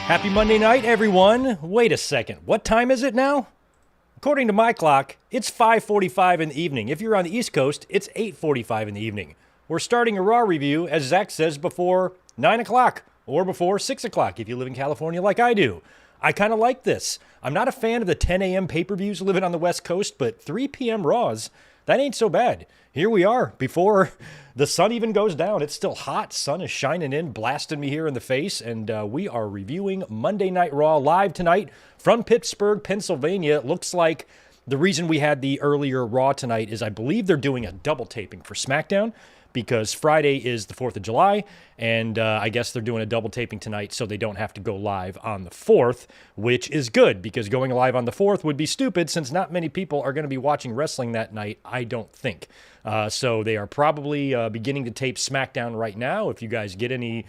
Happy Monday night, everyone. Wait a second. What time is it now? According to my clock, it's 5:45 in the evening. If you're on the East Coast, it's 8:45 in the evening. We're starting a Raw review, as Zach says, before 9 o'clock or before 6 o'clock if you live in California like I do. I kind of like this. I'm not a fan of the 10 a.m. pay-per-views living on the West Coast, but 3 p.m. Raws, that ain't so bad. Here we are before the sun even goes down. It's still hot. Sun is shining in, blasting me here in the face, and we are reviewing Monday Night Raw live tonight from Pittsburgh, Pennsylvania. It looks like the reason we had the earlier Raw tonight is I believe they're doing a double taping for SmackDown because Friday is the 4th of July, and I guess they're doing a double taping tonight so they don't have to go live on the 4th, which is good because going live on the 4th would be stupid since not many people are going to be watching wrestling that night, I don't think. So they are probably beginning to tape SmackDown right now. If you guys get any,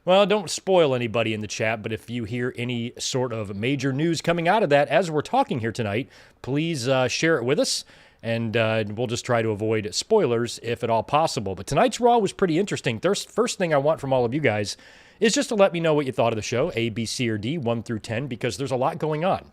well, don't spoil anybody in the chat, but if you hear any sort of major news coming out of that as we're talking here tonight, please share it with us. And we'll just try to avoid spoilers if at all possible. But tonight's Raw was pretty interesting. First thing I want from all of you guys is just to let me know what you thought of the show, A, B, C, or D, 1 through 10, because there's a lot going on.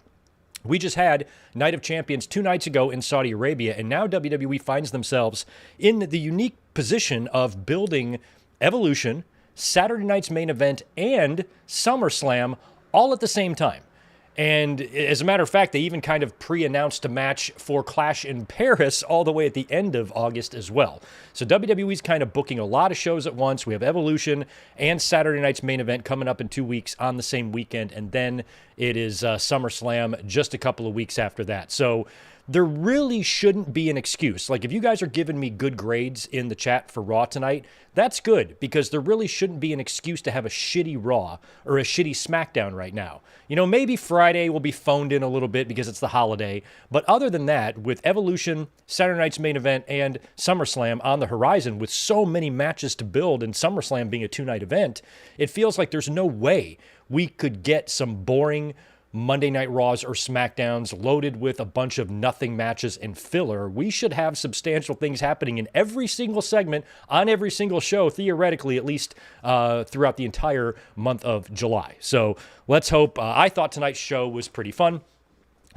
We just had Night of Champions 2 nights ago in Saudi Arabia, and now WWE finds themselves in the unique position of building Evolution, Saturday night's main event, and SummerSlam all at the same time. And as a matter of fact, they even kind of pre-announced a match for Clash in Paris all the way at the end of August as well. So WWE's kind of booking a lot of shows at once. We have Evolution and Saturday night's main event coming up in 2 weeks on the same weekend. And then it is SummerSlam just a couple of weeks after that. So there really shouldn't be an excuse. Like, if you guys are giving me good grades in the chat for Raw tonight, that's good, because there really shouldn't be an excuse to have a shitty Raw or a shitty SmackDown right now. You know, maybe Friday will be phoned in a little bit because it's the holiday, but other than that, with Evolution, Saturday night's main event, and SummerSlam on the horizon, with so many matches to build and SummerSlam being a 2-night event, it feels like there's no way we could get some boring Monday Night Raws or SmackDowns loaded with a bunch of nothing matches and filler. We should have substantial things happening in every single segment on every single show, theoretically, at least throughout the entire month of July. So let's hope. I thought tonight's show was pretty fun.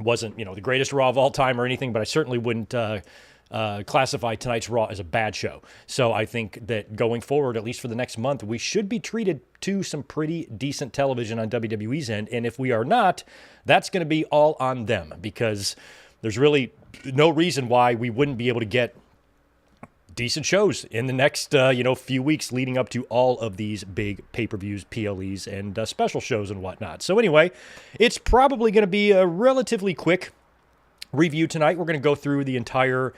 Wasn't, the greatest Raw of all time or anything, but I certainly wouldn't classify tonight's Raw as a bad show. So I think that going forward, at least for the next month, we should be treated to some pretty decent television on WWE's end. And if we are not, that's going to be all on them, because there's really no reason why we wouldn't be able to get decent shows in the next, few weeks leading up to all of these big pay-per-views, PLEs, and special shows and whatnot. So anyway, it's probably going to be a relatively quick review tonight. We're going to go through the entire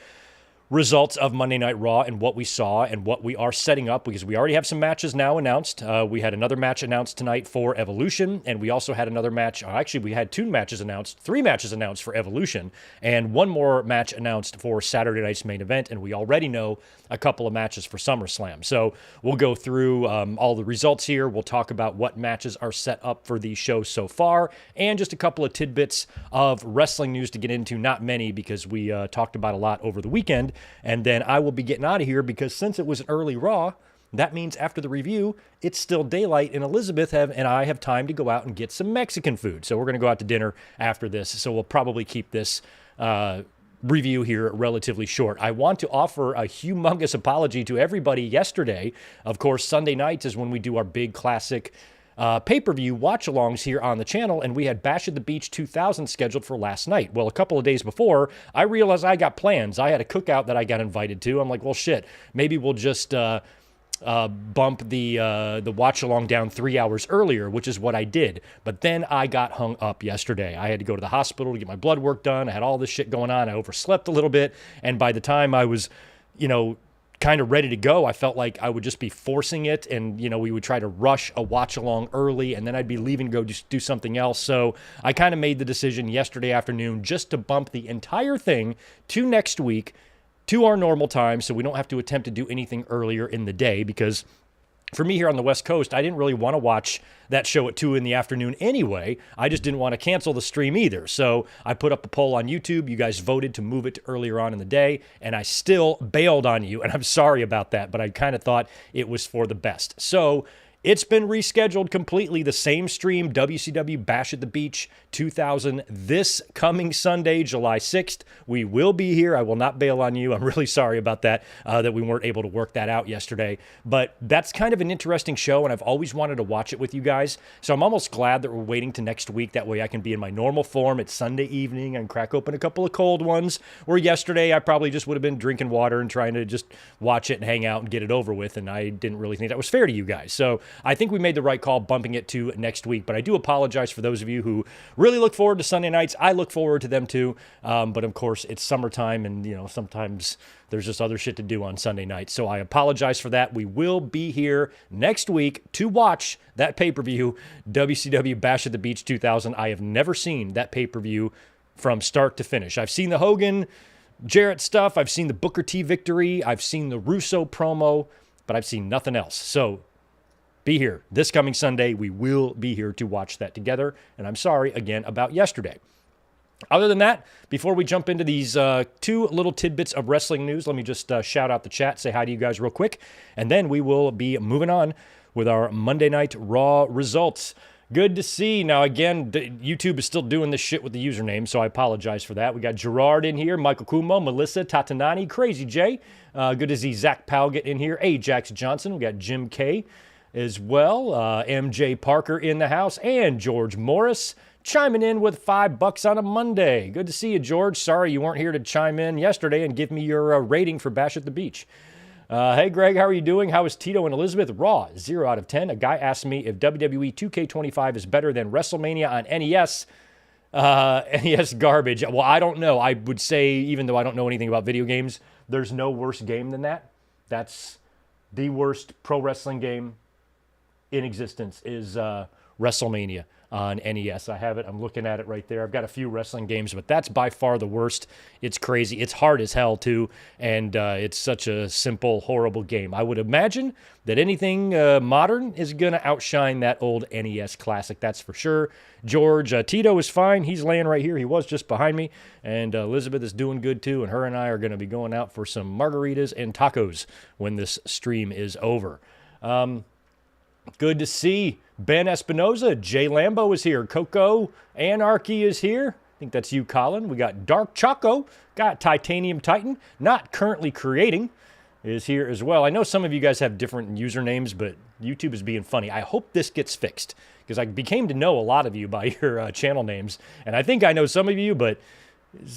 results of Monday Night Raw and what we saw and what we are setting up, because we already have some matches now announced. We had another match announced tonight for Evolution, and we also had another match. Actually, we had 3 matches announced for Evolution, and 1 more match announced for Saturday night's main event, and we already know a couple of matches for SummerSlam. So we'll go through all the results here. We'll talk about what matches are set up for the show so far, and just a couple of tidbits of wrestling news to get into. Not many, because we talked about a lot over the weekend. And then I will be getting out of here, because since it was an early Raw, that means after the review, it's still daylight, and Elizabeth and I have time to go out and get some Mexican food. So we're going to go out to dinner after this. So we'll probably keep this review here relatively short. I want to offer a humongous apology to everybody yesterday. Of course, Sunday nights is when we do our big classic pay-per-view watch-alongs here on the channel, and we had Bash at the Beach 2000 scheduled for last night. Well, a couple of days before, I realized I got plans. I had a cookout that I got invited to. I'm like, well, shit, maybe we'll just bump the watch-along down 3 hours earlier, which is what I did. But then I got hung up yesterday. I had to go to the hospital to get my blood work done. I had all this shit going on. I overslept a little bit, and by the time I was, kind of ready to go, I felt like I would just be forcing it, and we would try to rush a watch along early, and then I'd be leaving to go just do something else. So I kind of made the decision yesterday afternoon just to bump the entire thing to next week to our normal time, so we don't have to attempt to do anything earlier in the day, because for me here on the West Coast, I didn't really want to watch that show at 2 in the afternoon anyway. I just didn't want to cancel the stream either. So I put up a poll on YouTube. You guys voted to move it to earlier on in the day, and I still bailed on you, and I'm sorry about that, but I kind of thought it was for the best. So It's been rescheduled completely. The same stream, WCW Bash at the Beach 2000, this coming Sunday, July 6th. We will be here. I will not bail on you. I'm really sorry about that, that we weren't able to work that out yesterday. But that's kind of an interesting show, and I've always wanted to watch it with you guys. So I'm almost glad that we're waiting to next week. That way I can be in my normal form. It's Sunday evening and crack open a couple of cold ones. Where yesterday I probably just would have been drinking water and trying to just watch it and hang out and get it over with, and I didn't really think that was fair to you guys. So I think we made the right call bumping it to next week, but I do apologize for those of you who really look forward to Sunday nights. I look forward to them too, but of course it's summertime, and sometimes there's just other shit to do on Sunday nights. So I apologize for that. We will be here next week to watch that pay-per-view, WCW Bash at the Beach 2000. I have never seen that pay-per-view from start to finish. I've seen the Hogan Jarrett stuff. I've seen the Booker T victory. I've seen the Russo promo, but I've seen nothing else. So be here this coming Sunday. We will be here to watch that together. And I'm sorry again about yesterday. Other than that, before we jump into these two little tidbits of wrestling news, let me just shout out the chat, say hi to you guys real quick, and then we will be moving on with our Monday Night Raw results. Good to see. Now, again, YouTube is still doing this shit with the username, so I apologize for that. We got Gerard in here, Michael Kumo, Melissa, Tatanani, Crazy J. Good to see Zach Powell get in here. Ajax Johnson. We got Jim K as well. MJ Parker in the house, and George Morris chiming in with $5 on a Monday. Good to see you, George. Sorry you weren't here to chime in yesterday and give me your rating for Bash at the Beach. Hey, Greg, how are you doing? How is Tito and Elizabeth? Raw, 0 out of 10. A guy asked me if WWE 2K25 is better than WrestleMania on NES. NES garbage. Well, I don't know. I would say, even though I don't know anything about video games, there's no worse game than that. That's the worst pro wrestling game in existence is WrestleMania on NES. I have it. I'm looking at it right there. I've got a few wrestling games, but that's by far the worst. It's crazy. It's hard as hell, too, and it's such a simple, horrible game. I would imagine that anything modern is going to outshine that old NES classic, that's for sure. George, Tito is fine. He's laying right here. He was just behind me, and Elizabeth is doing good, too, and her and I are going to be going out for some margaritas and tacos when this stream is over. Good to see Ben Espinoza. Jay Lambo is here. Coco Anarchy is here. I think that's you, Colin. We got Dark Choco. Got Titanium Titan. Not currently creating is here as well. I know some of you guys have different usernames, but YouTube is being funny. I hope this gets fixed because I became to know a lot of you by your channel names. And I think I know some of you, but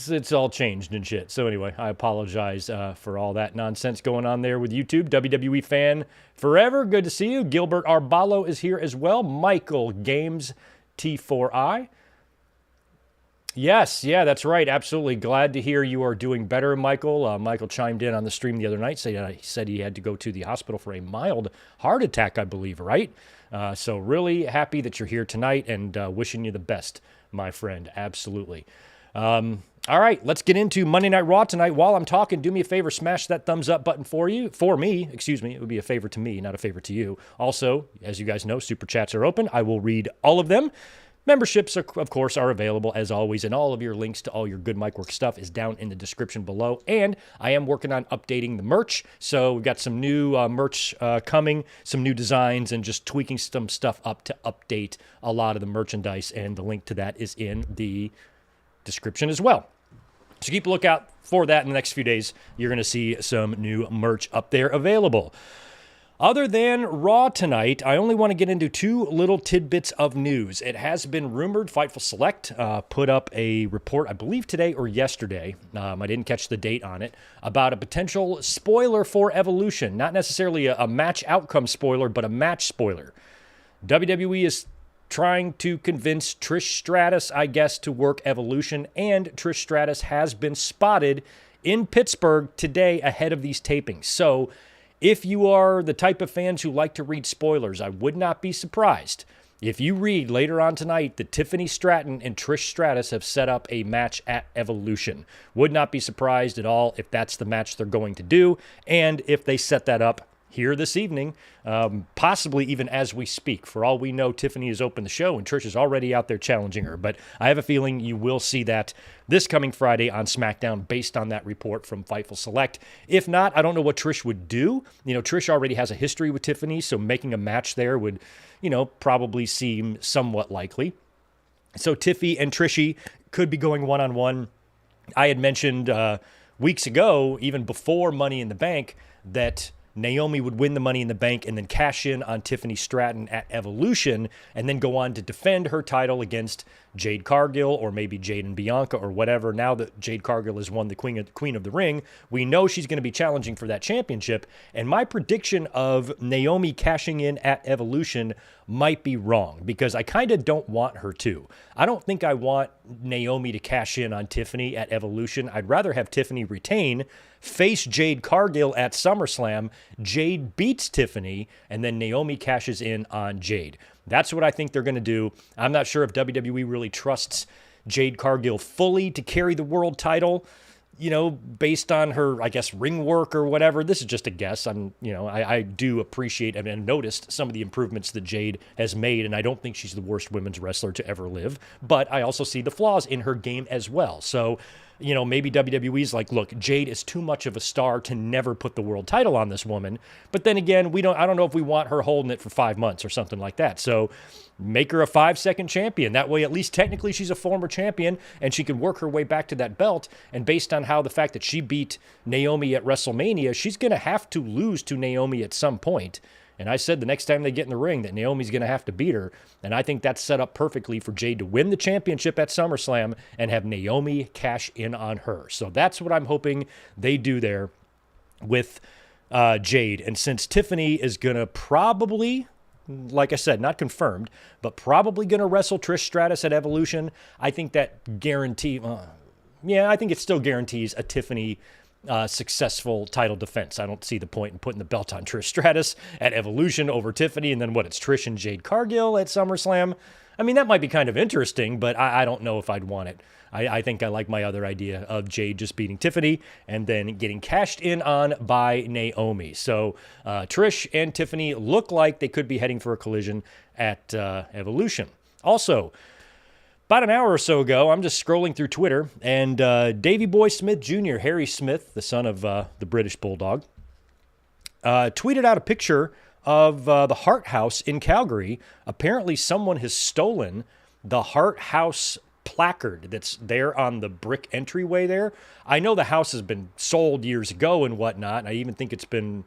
it's all changed and shit. So anyway, I apologize for all that nonsense going on there with YouTube. WWE fan forever. Good to see you. Gilbert Arbalo is here as well. Michael Games T4I. Yes, yeah, that's right. Absolutely. Glad to hear you are doing better, Michael. Michael chimed in on the stream the other night. He said he had to go to the hospital for a mild heart attack, I believe, right? So really happy that you're here tonight and wishing you the best, my friend. Absolutely. All right, let's get into Monday Night Raw tonight. While I'm talking, do me a favor, smash that thumbs up button for me. It would be a favor to me, not a favor to you. Also, as you guys know, super chats are open. I will read all of them. Memberships, of course, are available as always, and all of your links to all your good mic work stuff is down in the description below. And I am working on updating the merch, so we've got some new merch coming, some new designs, and just tweaking some stuff up to update a lot of the merchandise, and the link to that is in the description as well. So keep a lookout for that in the next few days. You're going to see some new merch up there available. Other than Raw tonight, I only want to get into two little tidbits of news. It has been rumored Fightful Select put up a report, I believe today or yesterday, I didn't catch the date on it, about a potential spoiler for Evolution. Not necessarily a match outcome spoiler, but a match spoiler. WWE is trying to convince Trish Stratus, I guess, to work Evolution, and Trish Stratus has been spotted in Pittsburgh today ahead of these tapings. So if you are the type of fans who like to read spoilers, I would not be surprised if you read later on tonight that Tiffany Stratton and Trish Stratus have set up a match at Evolution. Would not be surprised at all if that's the match they're going to do, and if they set that up here this evening, possibly even as we speak. For all we know, Tiffany has opened the show and Trish is already out there challenging her. But I have a feeling you will see that this coming Friday on SmackDown based on that report from Fightful Select. If not, I don't know what Trish would do. Trish already has a history with Tiffany, so making a match there would, probably seem somewhat likely. So Tiffy and Trishy could be going one-on-one. I had mentioned weeks ago, even before Money in the Bank, that Naomi would win the Money in the Bank and then cash in on Tiffany Stratton at Evolution and then go on to defend her title against Jade Cargill or maybe Jade and Bianca or whatever. Now that Jade Cargill has won the Queen of the Ring, we know she's going to be challenging for that championship. And my prediction of Naomi cashing in at Evolution might be wrong because I kind of don't want her to. I don't think I want Naomi to cash in on Tiffany at Evolution. I'd rather have Tiffany retain, face Jade Cargill at SummerSlam, Jade beats Tiffany, and then Naomi cashes in on Jade. That's what I think they're going to do. I'm not sure if WWE really trusts Jade Cargill fully to carry the world title, based on her, I guess, ring work or whatever. This is just a guess. I do appreciate and noticed some of the improvements that Jade has made, and I don't think she's the worst women's wrestler to ever live, but I also see the flaws in her game as well. So, maybe WWE's like, look, Jade is too much of a star to never put the world title on this woman. But then again, I don't know if we want her holding it for 5 months or something like that. So make her a 5-second champion. That way, at least technically she's a former champion and she can work her way back to that belt. And based on how the fact that she beat Naomi at WrestleMania, she's going to have to lose to Naomi at some point. And I said the next time they get in the ring that Naomi's going to have to beat her. And I think that's set up perfectly for Jade to win the championship at SummerSlam and have Naomi cash in on her. So that's what I'm hoping they do there with Jade. And since Tiffany is going to probably, like I said, not confirmed, but probably going to wrestle Trish Stratus at Evolution, I think that I think it still guarantees a Tiffany successful title defense. I don't see the point in putting the belt on Trish Stratus at Evolution over Tiffany, and then it's Trish and Jade Cargill at SummerSlam. I mean, that might be kind of interesting, but I don't know if I'd want it. I think I like my other idea of Jade just beating Tiffany and then getting cashed in on by Naomi. So Trish and Tiffany look like they could be heading for a collision at Evolution. Also, about an hour or so ago, I'm just scrolling through Twitter, and Davey Boy Smith Jr., Harry Smith, the son of the British Bulldog, tweeted out a picture of the Hart House in Calgary. Apparently, someone has stolen the Hart House placard that's there on the brick entryway there. I know the house has been sold years ago and whatnot, and I even think it's been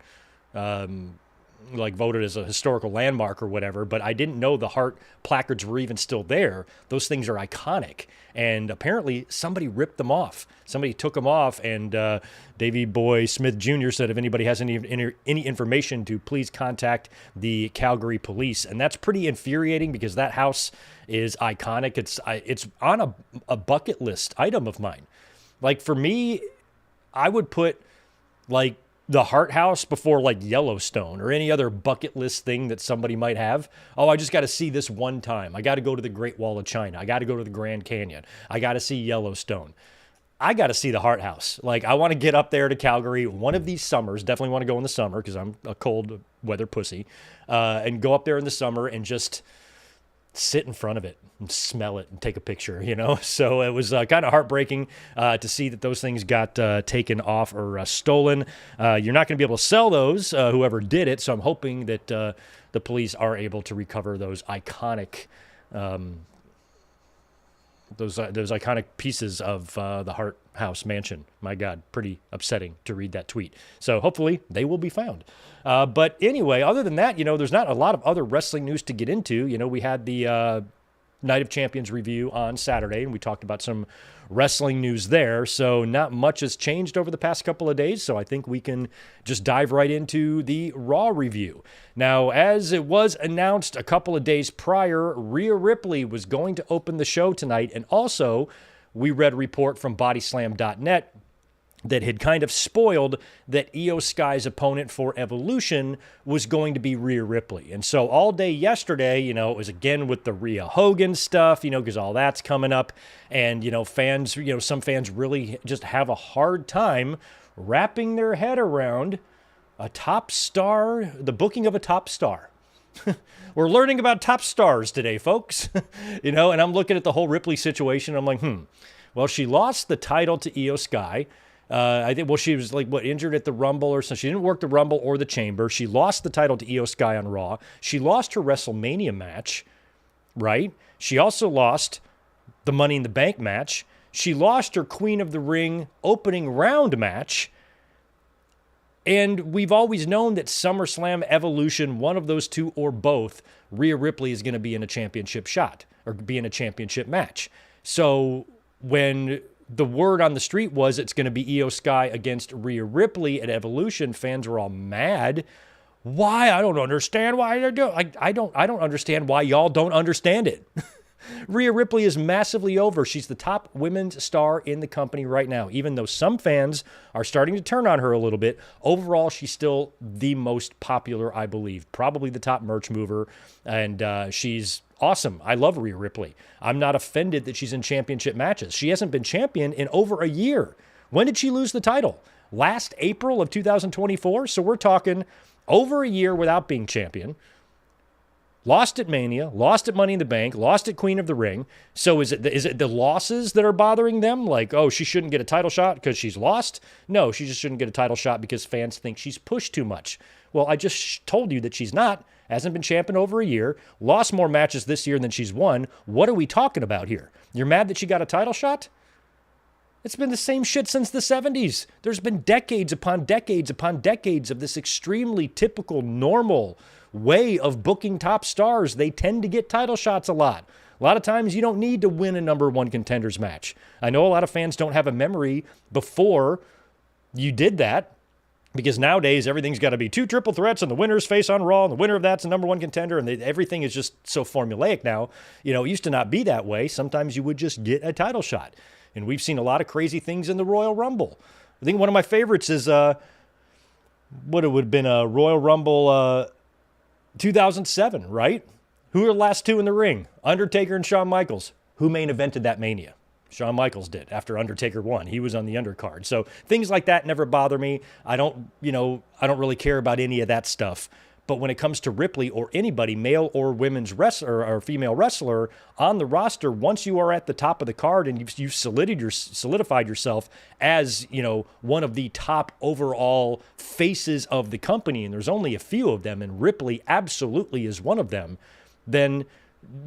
voted as a historical landmark or whatever, but I didn't know the Hart placards were even still there. Those things are iconic, and apparently somebody ripped them off. Somebody took them off, and Davey Boy Smith Jr. said if anybody has any information to please contact the Calgary police, and that's pretty infuriating because that house is iconic. It's on a bucket list item of mine. Like, for me, I would put the Hart House before Yellowstone or any other bucket list thing that somebody might have. Oh, I just got to see this one time. I got to go to the Great Wall of China. I got to go to the Grand Canyon. I got to see Yellowstone. I got to see the Hart House. I want to get up there to Calgary one of these summers. Definitely want to go in the summer because I'm a cold weather pussy. And go up there in the summer and just sit in front of it and smell it and take a picture, So it was kind of heartbreaking to see that those things got taken off or stolen. You're not going to be able to sell those, whoever did it. So I'm hoping that the police are able to recover those iconic those iconic pieces of the Hart House mansion. My God, pretty upsetting to read that tweet. So hopefully they will be found. But anyway, other than that, there's not a lot of other wrestling news to get into. We had the Night of Champions review on Saturday, and we talked about some wrestling news there. So not much has changed over the past couple of days. So I think we can just dive right into the Raw review. Now, as it was announced a couple of days prior, Rhea Ripley was going to open the show tonight. And also, we read a report from bodyslam.net that had kind of spoiled that Io Sky's opponent for Evolution was going to be Rhea Ripley. And so all day yesterday, it was again with the Rhea Hogan stuff, because all that's coming up. And, fans, some fans really just have a hard time wrapping their head around A top star, the booking of a top star. We're learning about top stars today, folks. And I'm looking at the whole Ripley situation. I'm like, well, she lost the title to Io Sky. I think, she was injured at the Rumble or something. She didn't work the Rumble or the Chamber. She lost the title to Io Sky on Raw. She lost her WrestleMania match, right? She also lost the Money in the Bank match. She lost her Queen of the Ring opening round match. And we've always known that SummerSlam, Evolution, one of those two or both, Rhea Ripley is going to be in a championship shot or be in a championship match. So when the word on the street was it's going to be Io Sky against Rhea Ripley at Evolution, fans were all mad. Why? I don't understand why they're doing. I don't understand why y'all don't understand it. Rhea Ripley is massively over. She's the top women's star in the company right now. Even though some fans are starting to turn on her a little bit, overall, she's still the most popular, I believe. Probably the top merch mover, and she's awesome. I love Rhea Ripley. I'm not offended that she's in championship matches. She hasn't been champion in over a year. When did she lose the title? Last April of 2024? So we're talking over a year without being champion. Lost at Mania, lost at Money in the Bank, lost at Queen of the Ring. So is it the losses that are bothering them? Like, oh, she shouldn't get a title shot because she's lost? No, she just shouldn't get a title shot because fans think she's pushed too much. Well, I just told you that she's not. Hasn't been champion over a year. Lost more matches this year than she's won. What are we talking about here? You're mad that she got a title shot? It's been the same shit since the 70s. There's been decades upon decades upon decades of this extremely typical, normal way of booking top stars. They tend to get title shots a lot. A lot of times you don't need to win a number one contenders match. I know a lot of fans don't have a memory before you did that, because nowadays everything's got to be 2 triple threats and the winner's face on Raw and the winner of that's a number one contender, and everything is just so formulaic now. It used to not be that way. Sometimes you would just get a title shot. And we've seen a lot of crazy things in the Royal Rumble. I think one of my favorites is what it would have been a Royal Rumble 2007, right? Who are the last two in the ring? Undertaker and Shawn Michaels. Who main evented that Mania? Shawn Michaels did after Undertaker won. He was on the undercard. So things like that never bother me. I don't really care about any of that stuff. But when it comes to Ripley or anybody, male or women's wrestler or female wrestler on the roster, once you are at the top of the card and you've solidified yourself as, one of the top overall faces of the company, and there's only a few of them, and Ripley absolutely is one of them, then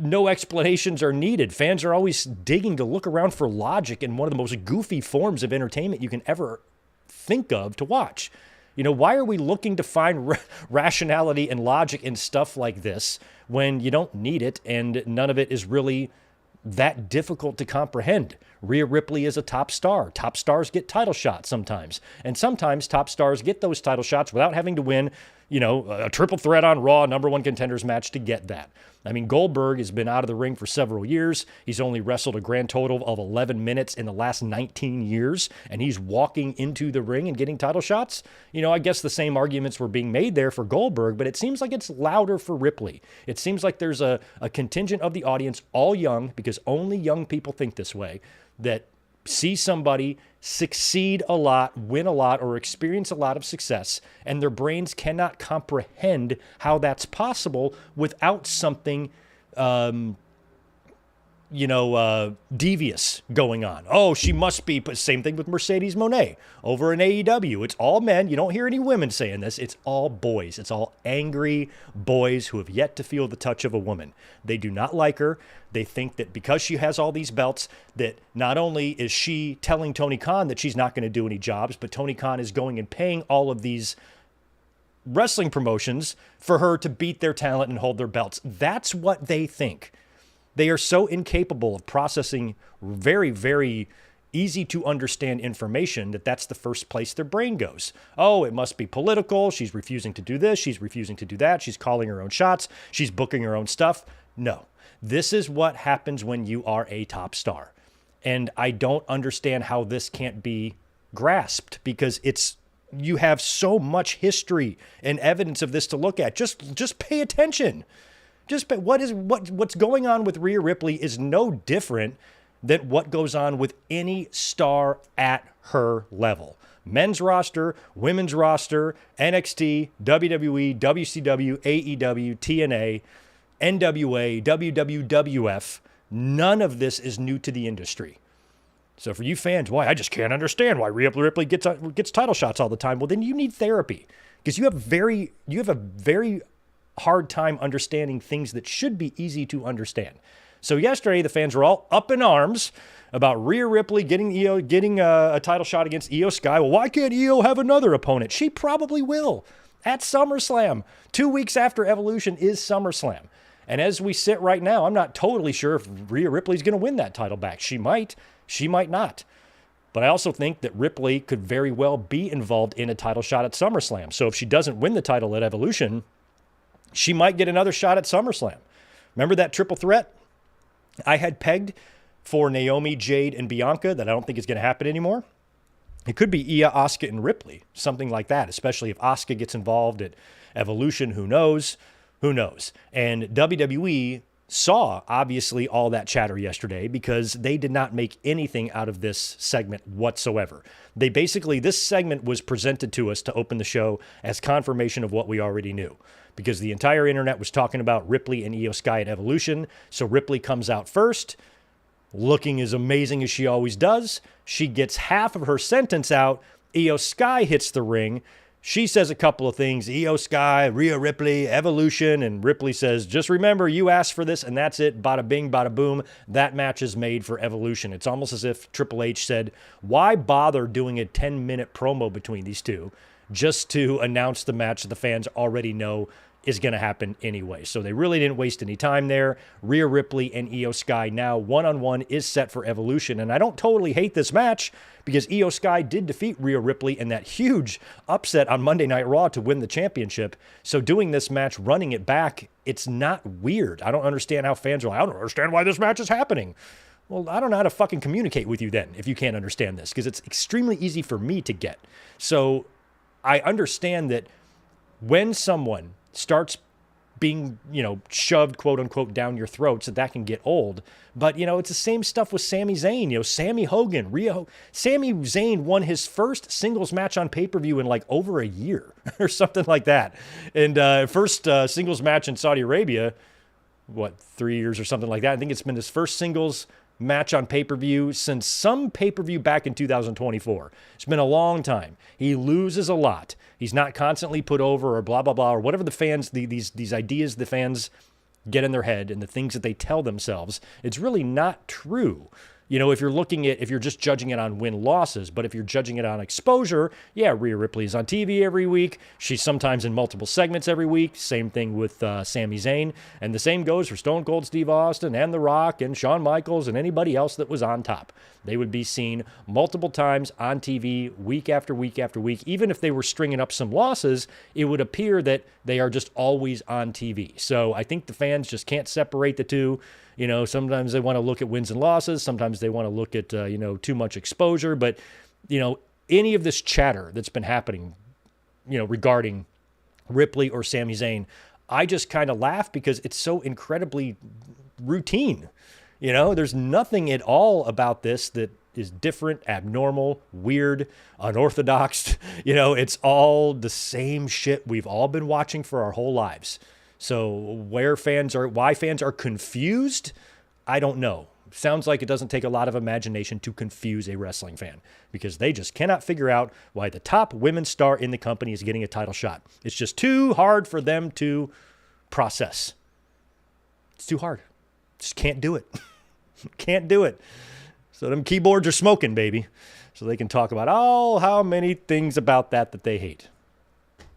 no explanations are needed. Fans are always digging to look around for logic in one of the most goofy forms of entertainment you can ever think of to watch. Why are we looking to find rationality and logic in stuff like this when you don't need it and none of it is really that difficult to comprehend? Rhea Ripley is a top star. Top stars get title shots sometimes. And sometimes top stars get those title shots without having to win, a triple threat on Raw, number one contenders match to get that. I mean, Goldberg has been out of the ring for several years. He's only wrestled a grand total of 11 minutes in the last 19 years, and he's walking into the ring and getting title shots. I guess the same arguments were being made there for Goldberg, but it seems like it's louder for Ripley. It seems like there's a contingent of the audience, all young, because only young people think this way, that see somebody succeed a lot, win a lot, or experience a lot of success, and their brains cannot comprehend how that's possible without something, devious going on. Oh, she must be, but same thing with Mercedes Moné over in AEW. It's all men. You don't hear any women saying this. It's all boys. It's all angry boys who have yet to feel the touch of a woman. They do not like her. They think that because she has all these belts, that not only is she telling Tony Khan that she's not going to do any jobs, but Tony Khan is going and paying all of these wrestling promotions for her to beat their talent and hold their belts. That's what they think. They are so incapable of processing very, very easy to understand information that that's the first place their brain goes. Oh, it must be political. She's refusing to do this. She's refusing to do that. She's calling her own shots. She's booking her own stuff. No, this is what happens when you are a top star. And I don't understand how this can't be grasped, because you have so much history and evidence of this to look at. Just pay attention. What's going on with Rhea Ripley is no different than what goes on with any star at her level. Men's roster, women's roster, NXT, WWE, WCW, AEW, TNA, NWA, WWF. None of this is new to the industry. So for you fans, why I just can't understand why Ripley gets title shots all the time. Well, then you need therapy, because you have a very hard time understanding things that should be easy to understand. So yesterday, the fans were all up in arms about Rhea Ripley getting a title shot against Io Sky. Well, why can't Io have another opponent? She probably will at SummerSlam. 2 weeks after Evolution is SummerSlam. And as we sit right now, I'm not totally sure if Rhea Ripley's going to win that title back. She might not. But I also think that Ripley could very well be involved in a title shot at SummerSlam. So if she doesn't win the title at Evolution, she might get another shot at SummerSlam. Remember that triple threat I had pegged for Naomi, Jade, and Bianca that I don't think is going to happen anymore? It could be Io, Asuka, and Ripley, something like that, especially if Asuka gets involved at Evolution. Who knows? Who knows? And WWE saw, obviously, all that chatter yesterday because they did not make anything out of this segment whatsoever. This segment was presented to us to open the show as confirmation of what we already knew, because the entire internet was talking about Ripley and Io Sky at Evolution. So Ripley comes out first, looking as amazing as she always does. She gets half of her sentence out. Io Sky hits the ring. She says a couple of things. Io Sky, Rhea Ripley, Evolution. And Ripley says, just remember, you asked for this, and that's it. Bada bing, bada boom. That match is made for Evolution. It's almost as if Triple H said, why bother doing a 10-minute promo between these two just to announce the match that the fans already know is going to happen anyway. So they really didn't waste any time there. Rhea Ripley and Io Sky now one-on-one is set for Evolution. And I don't totally hate this match because Io Sky did defeat Rhea Ripley in that huge upset on Monday Night Raw to win the championship. So doing this match, running it back, it's not weird. I don't understand how fans are like, I don't understand why this match is happening. Well, I don't know how to fucking communicate with you then if you can't understand this, because it's extremely easy for me to get. So I understand that when someone starts being, shoved, quote unquote, down your throats, that can get old. But, it's the same stuff with Sami Zayn, Sammy Hogan, Sami Zayn won his first singles match on pay-per-view in like over a year or something like that. And first singles match in Saudi Arabia, 3 years or something like that. I think it's been his first singles match on pay-per-view since some pay-per-view back in 2024. It's been a long time. He loses a lot. He's not constantly put over or blah, blah, blah, or whatever the fans, these ideas the fans get in their head and the things that they tell themselves. It's really not true. If you're just judging it on win-losses, but if you're judging it on exposure, yeah, Rhea Ripley is on TV every week. She's sometimes in multiple segments every week. Same thing with Sami Zayn. And the same goes for Stone Cold Steve Austin and The Rock and Shawn Michaels and anybody else that was on top. They would be seen multiple times on TV week after week after week. Even if they were stringing up some losses, it would appear that they are just always on TV. So I think the fans just can't separate the two. Sometimes they want to look at wins and losses. Sometimes they want to look at, too much exposure. But, any of this chatter that's been happening, regarding Ripley or Sami Zayn, I just kind of laugh because it's so incredibly routine. There's nothing at all about this that is different, abnormal, weird, unorthodox. It's all the same shit we've all been watching for our whole lives. So why fans are confused, I don't know. Sounds like it doesn't take a lot of imagination to confuse a wrestling fan because they just cannot figure out why the top women's star in the company is getting a title shot. It's just too hard for them to process. It's too hard. Just can't do it. Can't do it. So them keyboards are smoking, baby. So they can talk about how many things about that they hate.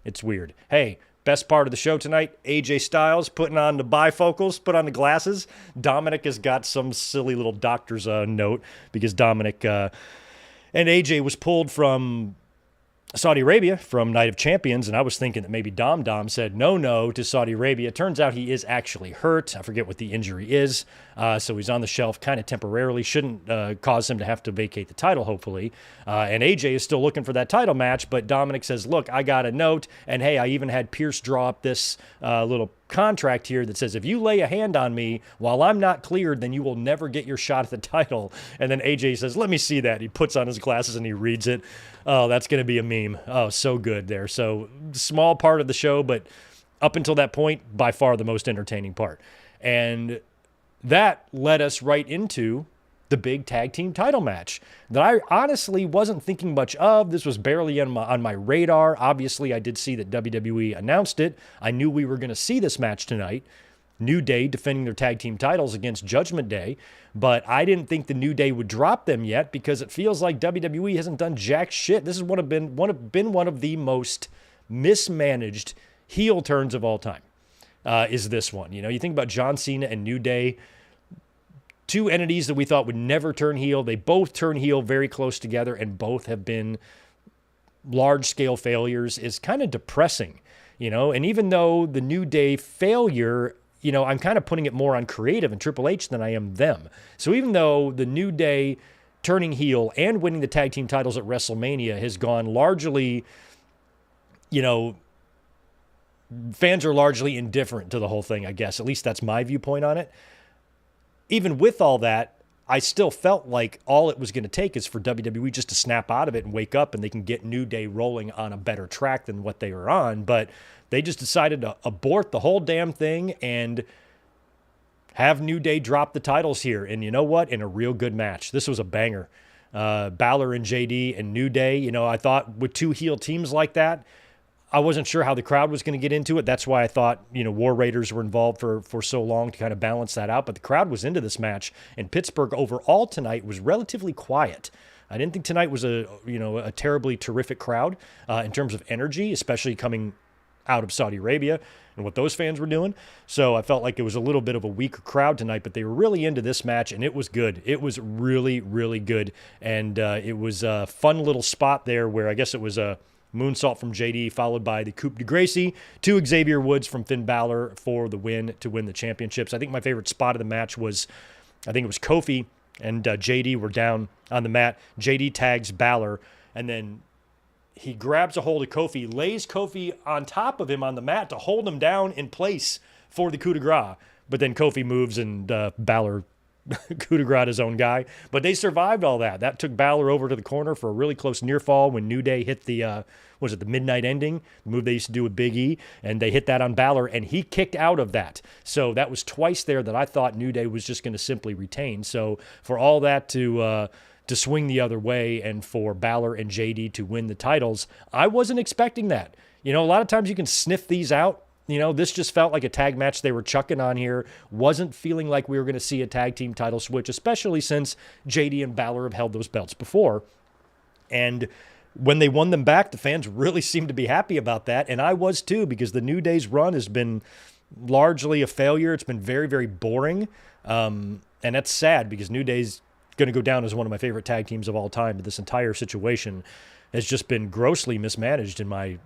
It's weird. Hey, best part of the show tonight, AJ Styles putting on the bifocals, put on the glasses. Dominic has got some silly little doctor's note because Dominic and AJ was pulled from Saudi Arabia from Night of Champions, and I was thinking that maybe Dom said no to Saudi Arabia. Turns out he is actually hurt. I forget what the injury is. So he's on the shelf kind of temporarily. Shouldn't cause him to have to vacate the title, hopefully. And AJ is still looking for that title match, but Dominic says, look, I got a note, and hey, I even had Pierce draw up this little contract here that says if you lay a hand on me while I'm not cleared, then you will never get your shot at the title. And then AJ says, let me see that. He puts on his glasses and he reads it. Oh, that's going to be a meme. Oh, so good there. So small part of the show, but up until that point, by far the most entertaining part. And that led us right into the big tag team title match that I honestly wasn't thinking much of. This was barely on my radar. Obviously, I did see that WWE announced it. I knew we were going to see this match tonight. New Day defending their tag team titles against Judgment Day, but I didn't think the New Day would drop them yet because it feels like WWE hasn't done jack shit. This has been one of the most mismanaged heel turns of all time. Is this one? You know, you think about John Cena and New Day, two entities that we thought would never turn heel. They both turn heel very close together, and both have been large-scale failures. Is kind of depressing, you know. And even though the New Day failure, you know, I'm kind of putting it more on creative and Triple H than I am them. So even though the New Day turning heel and winning the tag team titles at WrestleMania has gone largely, you know, fans are largely indifferent to the whole thing, I guess. At least that's my viewpoint on it. Even with all that, I still felt like all it was going to take is for WWE just to snap out of it and wake up and they can get New Day rolling on a better track than what they were on. But they just decided to abort the whole damn thing and have New Day drop the titles here. And you know what? In a real good match. This was a banger. Balor and JD and New Day, you know, I thought with two heel teams like that, I wasn't sure how the crowd was going to get into it. That's why I thought, you know, War Raiders were involved for so long to kind of balance that out. But the crowd was into this match, and Pittsburgh overall tonight was relatively quiet. I didn't think tonight was a terribly terrific crowd in terms of energy, especially coming out of Saudi Arabia and what those fans were doing. So I felt like it was a little bit of a weaker crowd tonight, but they were really into this match, and it was good. It was really, really good. And it was a fun little spot there where I guess it was a moonsault from JD, followed by the coup de Gracie to Xavier Woods from Finn Balor for the win to win the championships. I think my favorite spot of the match was, I think it was Kofi and JD were down on the mat. JD tags Balor, and then he grabs a hold of Kofi, lays Kofi on top of him on the mat to hold him down in place for the coup de grace. But then Kofi moves and Balor coup de grace his own guy. But they survived all that. That took Balor over to the corner for a really close near fall when New Day hit the, the midnight ending? The move they used to do with Big E. And they hit that on Balor, and he kicked out of that. So that was twice there that I thought New Day was just going to simply retain. So for all that to swing the other way and for Balor and JD to win the titles, I wasn't expecting that. You know, a lot of times you can sniff these out. You know, this just felt like a tag match they were chucking on here. Wasn't feeling like we were going to see a tag team title switch, especially since JD and Balor have held those belts before. And when they won them back, the fans really seemed to be happy about that. And I was too, because the New Day's run has been largely a failure. It's been very, very boring. And that's sad because New Day's going to go down as one of my favorite tag teams of all time. But this entire situation has just been grossly mismanaged in my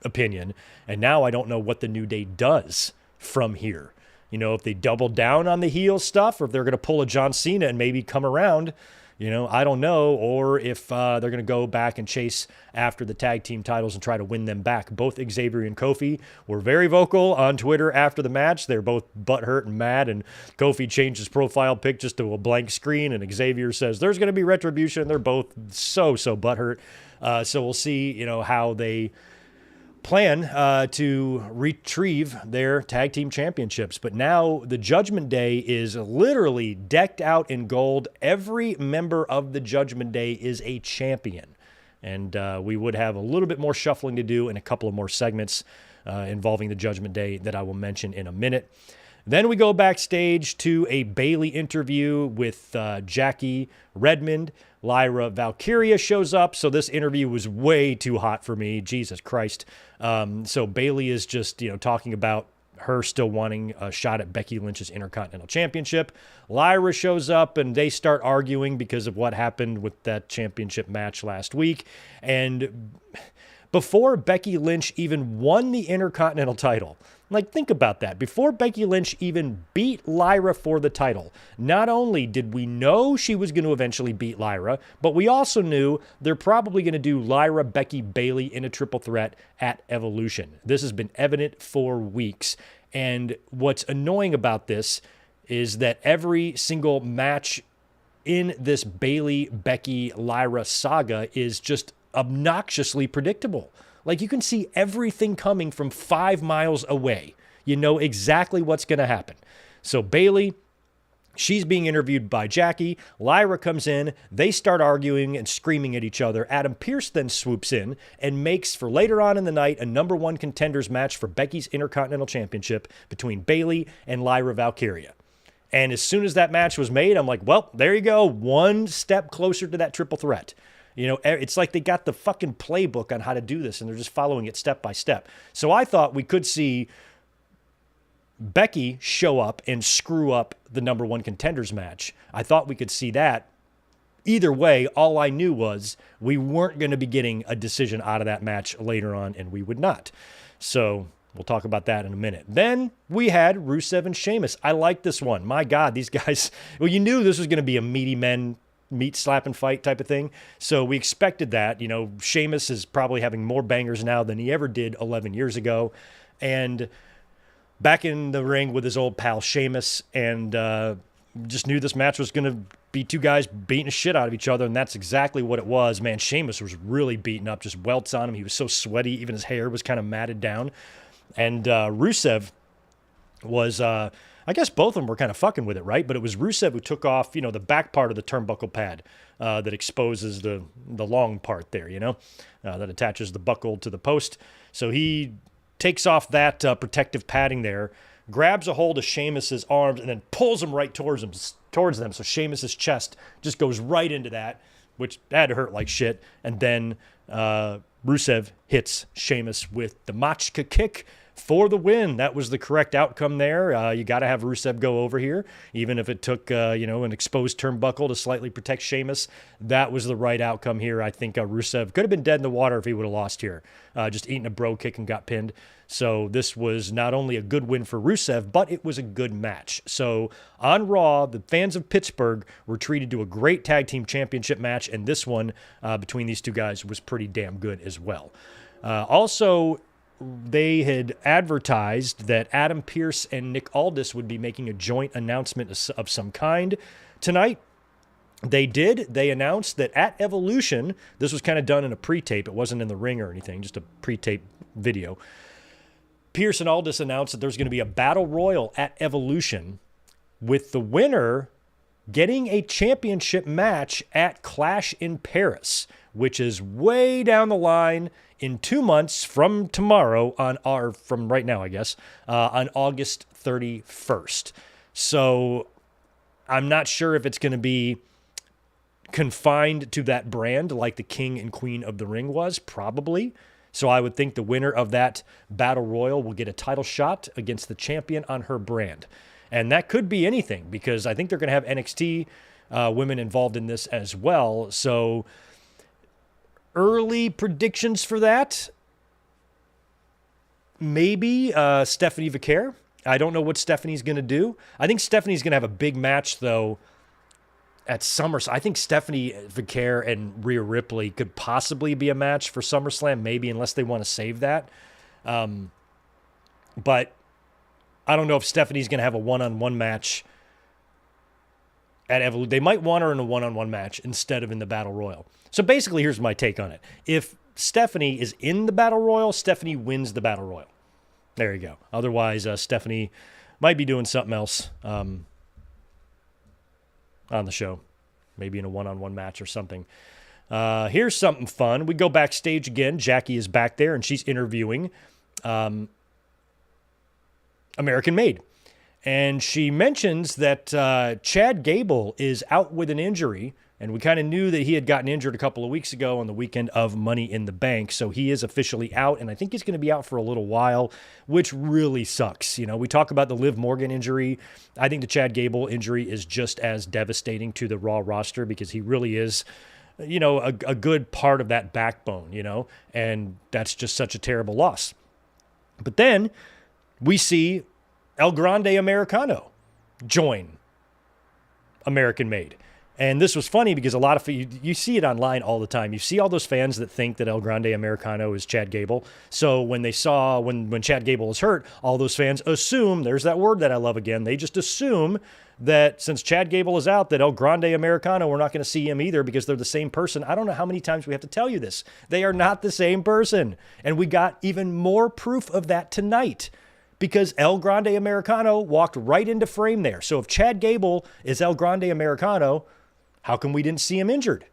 opinion. And now I don't know what the New Day does from here. You know, if they double down on the heel stuff, or if they're going to pull a John Cena and maybe come around, you know, I don't know. Or if they're going to go back and chase after the tag team titles and try to win them back. Both Xavier and Kofi were very vocal on Twitter after the match. They're both butthurt and mad, and Kofi changed his profile pic just to a blank screen, and Xavier says there's going to be retribution. They're both so butthurt. So we'll see, you know, how they plan to retrieve their tag team championships. But now the Judgment Day is literally decked out in gold. Every member of the Judgment Day is a champion. And we would have a little bit more shuffling to do in a couple of more segments involving the Judgment Day that I will mention in a minute. Then we go backstage to a Bayley interview with Jackie Redmond. Lyra Valkyria shows up, so this interview was way too hot for me. Jesus Christ. So Bayley is just, you know, talking about her still wanting a shot at Becky Lynch's Intercontinental Championship. Lyra shows up, and they start arguing because of what happened with that championship match last week. And before Becky Lynch even won the Intercontinental title, like, think about that. Before Becky Lynch even beat Lyra for the title, not only did we know she was going to eventually beat Lyra, but we also knew they're probably going to do Lyra, Becky, Bayley in a triple threat at Evolution. This has been evident for weeks. And what's annoying about this is that every single match in this Bayley, Becky, Lyra saga is just obnoxiously predictable. Like, you can see everything coming from 5 miles away. You know exactly what's going to happen. So Bayley, she's being interviewed by Jackie. Lyra comes in. They start arguing and screaming at each other. Adam Pearce then swoops in and makes, for later on in the night, a number 1 contenders match for Becky's Intercontinental Championship between Bayley and Lyra Valkyria. And as soon as that match was made, I'm like, well, there you go. 1 step closer to that triple threat. You know, it's like they got the fucking playbook on how to do this, and they're just following it step by step. So I thought we could see Becky show up and screw up the number 1 contenders match. I thought we could see that. Either way, all I knew was we weren't going to be getting a decision out of that match later on, and we would not. So we'll talk about that in a minute. Then we had Rusev and Sheamus. I like this one. My God, these guys, well, you knew this was going to be a meaty men meat slap and fight type of thing. So we expected that. You know, Sheamus is probably having more bangers now than he ever did 11 years ago. And back in the ring with his old pal Sheamus, and just knew this match was going to be 2 guys beating the shit out of each other, and that's exactly what it was. Man, Sheamus was really beaten up, just welts on him. He was so sweaty, even his hair was kind of matted down. And Rusev was, I guess both of them were kind of fucking with it, right? But it was Rusev who took off, you know, the back part of the turnbuckle pad that exposes the long part there, you know, that attaches the buckle to the post. So he takes off that protective padding there, grabs a hold of Sheamus's arms, and then pulls him right towards them. So Sheamus's chest just goes right into that, which had to hurt like shit. And then Rusev hits Sheamus with the Machka kick for the win. That was the correct outcome there. You got to have Rusev go over here, even if it took, an exposed turnbuckle to slightly protect Sheamus. That was the right outcome here. I think Rusev could have been dead in the water if he would have lost here, just eating a bro kick and got pinned. So this was not only a good win for Rusev, but it was a good match. So on Raw, the fans of Pittsburgh were treated to a great tag team championship match, and this one between these 2 guys was pretty damn good as well. Also, they had advertised that Adam Pearce and Nick Aldis would be making a joint announcement of some kind tonight. They did. They announced that at Evolution, this was kind of done in a pre-tape. It wasn't in the ring or anything, just a pre-tape video. Pearce and Aldis announced that there's going to be a battle royal at Evolution with the winner getting a championship match at Clash in Paris, which is way down the line in 2 months from tomorrow from right now, I guess, on August 31st. So I'm not sure if it's going to be confined to that brand like the King and Queen of the Ring was, probably. So I would think the winner of that battle royal will get a title shot against the champion on her brand. And that could be anything, because I think they're going to have NXT women involved in this as well. So early predictions for that, maybe Stephanie Vaquer. I don't know what Stephanie's going to do. I think Stephanie's going to have a big match, though, at SummerSlam. I think Stephanie Vaquer and Rhea Ripley could possibly be a match for SummerSlam, maybe, unless they want to save that. But I don't know if Stephanie's going to have a one-on-one match at Evolution. They might want her in a one-on-one match instead of in the Battle Royal. So basically, here's my take on it. If Stephanie is in the Battle Royal, Stephanie wins the Battle Royal. There you go. Otherwise, Stephanie might be doing something else on the show, maybe in a one-on-one match or something. Here's something fun. We go backstage again. Jackie is back there, and she's interviewing American Made. And she mentions that Chad Gable is out with an injury, and we kind of knew that he had gotten injured a couple of weeks ago on the weekend of Money in the Bank, so he is officially out, and I think he's going to be out for a little while, which really sucks. You know, we talk about the Liv Morgan injury. I think the Chad Gable injury is just as devastating to the Raw roster, because he really is, you know, a good part of that backbone, you know, and that's just such a terrible loss. But then we see El Grande Americano join American Made. And this was funny because a lot of you see it online all the time. You see all those fans that think that El Grande Americano is Chad Gable. So when they saw when Chad Gable was hurt, all those fans assume, there's that word that I love again, they just assume that since Chad Gable is out, that El Grande Americano, we're not going to see him either because they're the same person. I don't know how many times we have to tell you this. They are not the same person. And we got even more proof of that tonight, because El Grande Americano walked right into frame there. So if Chad Gable is El Grande Americano, how come we didn't see him injured?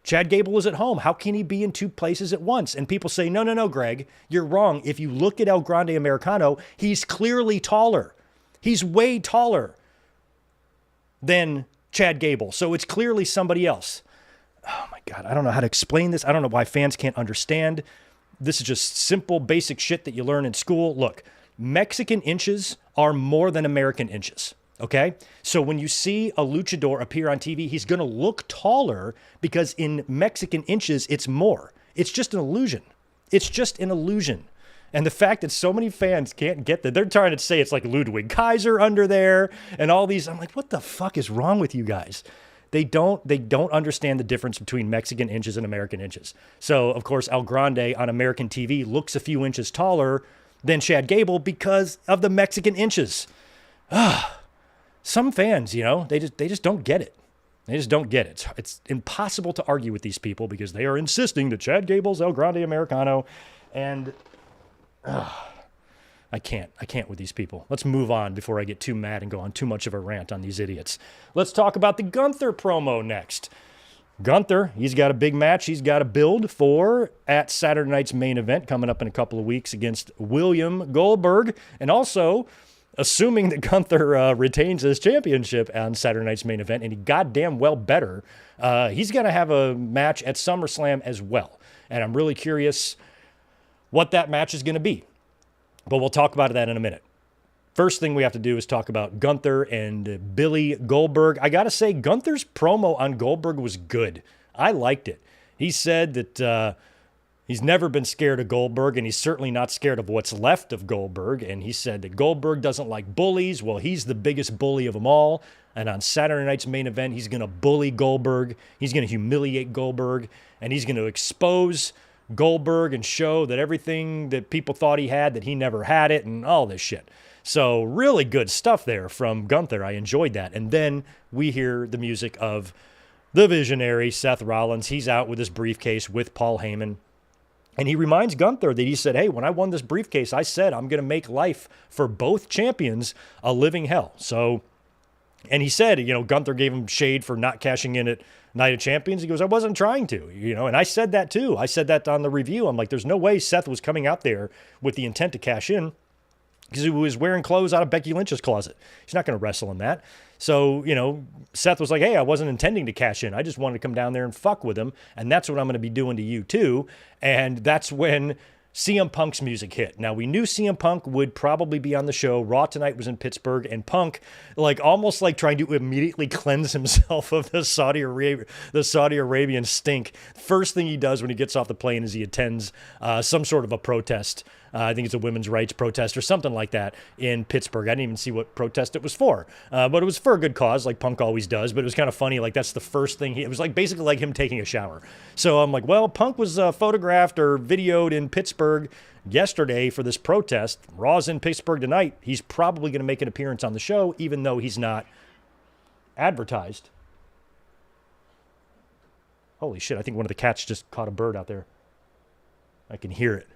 Chad Gable is at home. How can he be in two places at once? And people say, no, Greg, you're wrong. If you look at El Grande Americano, he's clearly taller. He's way taller than Chad Gable. So it's clearly somebody else. Oh my God, I don't know how to explain this. I don't know why fans can't understand. This is just simple, basic shit that you learn in school. Look, Mexican inches are more than American inches. Okay, so when you see a luchador appear on TV, he's going to look taller because in Mexican inches, it's more. It's just an illusion. It's just an illusion. And the fact that so many fans can't get that, they're trying to say it's like Ludwig Kaiser under there and all these. I'm like, what the fuck is wrong with you guys? They don't understand the difference between Mexican inches and American inches. So, of course, El Grande on American TV looks a few inches taller than Chad Gable because of the Mexican inches. Some fans, they just don't get it. They just don't get it. It's impossible to argue with these people because they are insisting that Chad Gable's El Grande Americano, and I can't with these people. Let's move on before I get too mad and go on too much of a rant on these idiots. Let's talk about the Gunther promo next. Gunther, he's got a big match he's got to build for at Saturday night's main event coming up in a couple of weeks against William Goldberg, and also assuming that Gunther retains his championship on Saturday night's main event, and he goddamn well better, he's going to have a match at SummerSlam as well. And I'm really curious what that match is going to be. But we'll talk about that in a minute. First thing we have to do is talk about Gunther and Billy Goldberg. I got to say, Gunther's promo on Goldberg was good. I liked it. He said that he's never been scared of Goldberg, and he's certainly not scared of what's left of Goldberg. And he said that Goldberg doesn't like bullies. Well, he's the biggest bully of them all. And on Saturday night's main event, he's going to bully Goldberg. He's going to humiliate Goldberg. And he's going to expose Goldberg and show that everything that people thought he had, that he never had it, and all this shit. So really good stuff there from Gunther. I enjoyed that. And then we hear the music of the visionary Seth Rollins. He's out with his briefcase with Paul Heyman. And he reminds Gunther that he said, hey, when I won this briefcase, I said I'm going to make life for both champions a living hell. So, and he said, Gunther gave him shade for not cashing in at Night of Champions. He goes, I wasn't trying to, and I said that too. I said that on the review. I'm like, there's no way Seth was coming out there with the intent to cash in because he was wearing clothes out of Becky Lynch's closet. He's not going to wrestle in that. So, Seth was like, hey, I wasn't intending to cash in. I just wanted to come down there and fuck with him. And that's what I'm going to be doing to you too. And that's when CM Punk's music hit. Now, we knew CM Punk would probably be on the show. Raw tonight was in Pittsburgh, and Punk, almost trying to immediately cleanse himself of the Saudi Arabian stink. First thing he does when he gets off the plane is he attends some sort of a protest. I think it's a women's rights protest or something like that in Pittsburgh. I didn't even see what protest it was for, but it was for a good cause, like Punk always does. But it was kind of funny, that's the first thing it was basically like him taking a shower. So I'm like, well, Punk was photographed or videoed in Pittsburgh yesterday for this protest. Raw's in Pittsburgh tonight. He's probably going to make an appearance on the show, even though he's not advertised. Holy shit, I think one of the cats just caught a bird out there. I can hear it.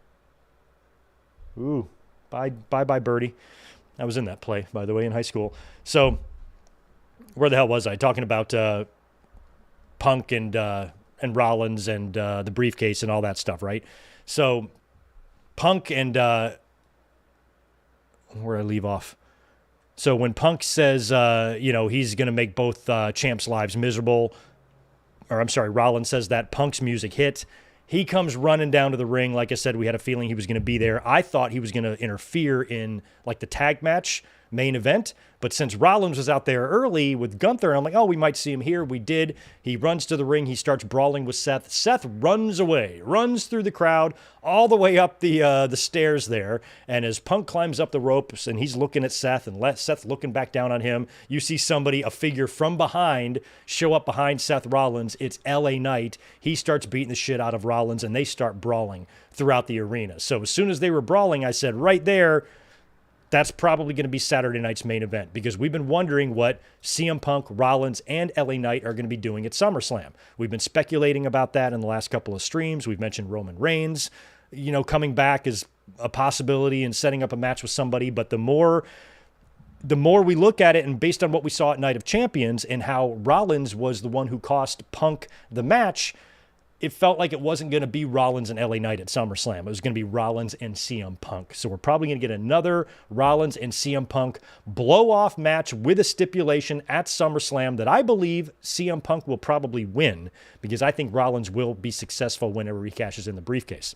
Ooh, bye, birdie. I was in that play, by the way, in high school. So, where the hell was I? Talking about Punk and Rollins and the briefcase and all that stuff, right? So, Punk and where I leave off. So when Punk says, he's going to make both champs' lives miserable, Rollins says that, Punk's music hit. He comes running down to the ring. Like I said, we had a feeling he was going to be there. I thought he was going to interfere in the tag match main event. But since Rollins was out there early with Gunther, I'm like, oh, we might see him here. We did. He runs to the ring. He starts brawling with Seth. Seth runs away, runs through the crowd, all the way up the stairs there. And as Punk climbs up the ropes and he's looking at Seth and Seth looking back down on him, you see somebody, a figure from behind, show up behind Seth Rollins. It's LA Knight. He starts beating the shit out of Rollins and they start brawling throughout the arena. So as soon as they were brawling, I said right there, that's probably going to be Saturday night's main event because we've been wondering what CM Punk, Rollins, and LA Knight are going to be doing at SummerSlam. We've been speculating about that in the last couple of streams. We've mentioned Roman Reigns, coming back as a possibility and setting up a match with somebody. But the more we look at it, and based on what we saw at Night of Champions and how Rollins was the one who cost Punk the match, it felt like it wasn't going to be Rollins and LA Knight at SummerSlam. It was going to be Rollins and CM Punk. So we're probably going to get another Rollins and CM Punk blow-off match with a stipulation at SummerSlam that I believe CM Punk will probably win because I think Rollins will be successful whenever he cashes in the briefcase.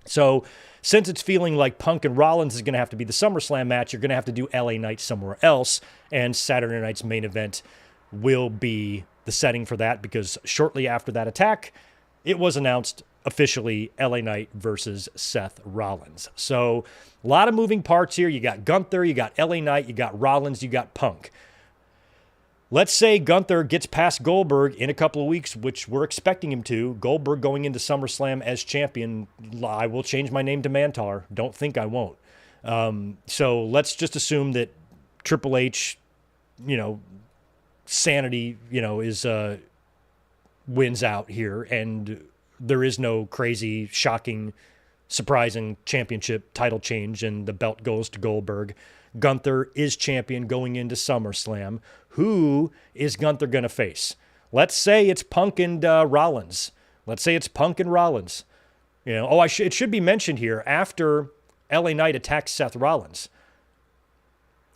So since it's feeling like Punk and Rollins is going to have to be the SummerSlam match, you're going to have to do LA Knight somewhere else, and Saturday night's main event will be the setting for that because shortly after that attack, it was announced officially LA Knight versus Seth Rollins. So a lot of moving parts here. You got Gunther, you got LA Knight, you got Rollins, you got Punk. Let's say Gunther gets past Goldberg in a couple of weeks, which we're expecting him to. Goldberg going into SummerSlam as champion. I will change my name to Mantar. Don't think I won't. So let's just assume that Triple H, sanity, is... wins out here, and there is no crazy, shocking, surprising championship title change, and the belt goes to Goldberg. Gunther is champion going into SummerSlam. Who is Gunther going to face? Let's say it's Punk and Rollins. It should be mentioned here, after LA Knight attacks Seth Rollins,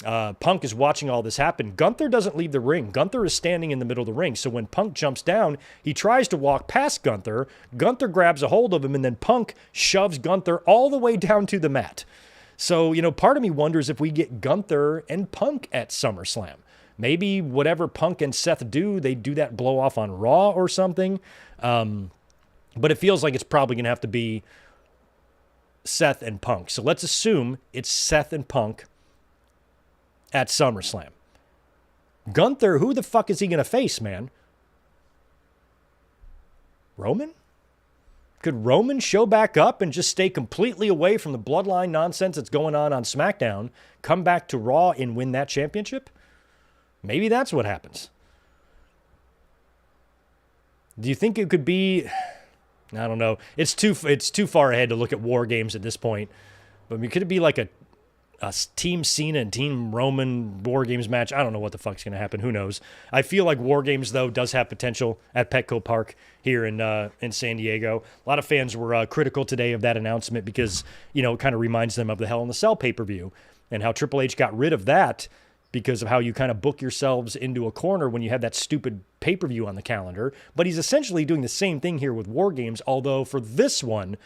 Punk is watching all this happen. Gunther doesn't leave the ring. Gunther is standing in the middle of the ring. So when Punk jumps down, he tries to walk past Gunther. Gunther grabs a hold of him, and then Punk shoves Gunther all the way down to the mat. So, part of me wonders if we get Gunther and Punk at SummerSlam. Maybe whatever Punk and Seth do, they do that blow off on Raw or something. But it feels like it's probably going to have to be Seth and Punk. So let's assume it's Seth and Punk at SummerSlam. Gunther, who the fuck is he going to face, man? Roman? Could Roman show back up and just stay completely away from the bloodline nonsense that's going on SmackDown, come back to Raw and win that championship? Maybe that's what happens. Do you think it could be... I don't know. It's too far ahead to look at War Games at this point. But could it be like a Team Cena and Team Roman War Games match? I don't know what the fuck's going to happen. Who knows? I feel like War Games, though, does have potential at Petco Park here in San Diego. A lot of fans were critical today of that announcement because, it kind of reminds them of the Hell in the Cell pay-per-view and how Triple H got rid of that because of how you kind of book yourselves into a corner when you have that stupid pay-per-view on the calendar. But he's essentially doing the same thing here with War Games, although for this one,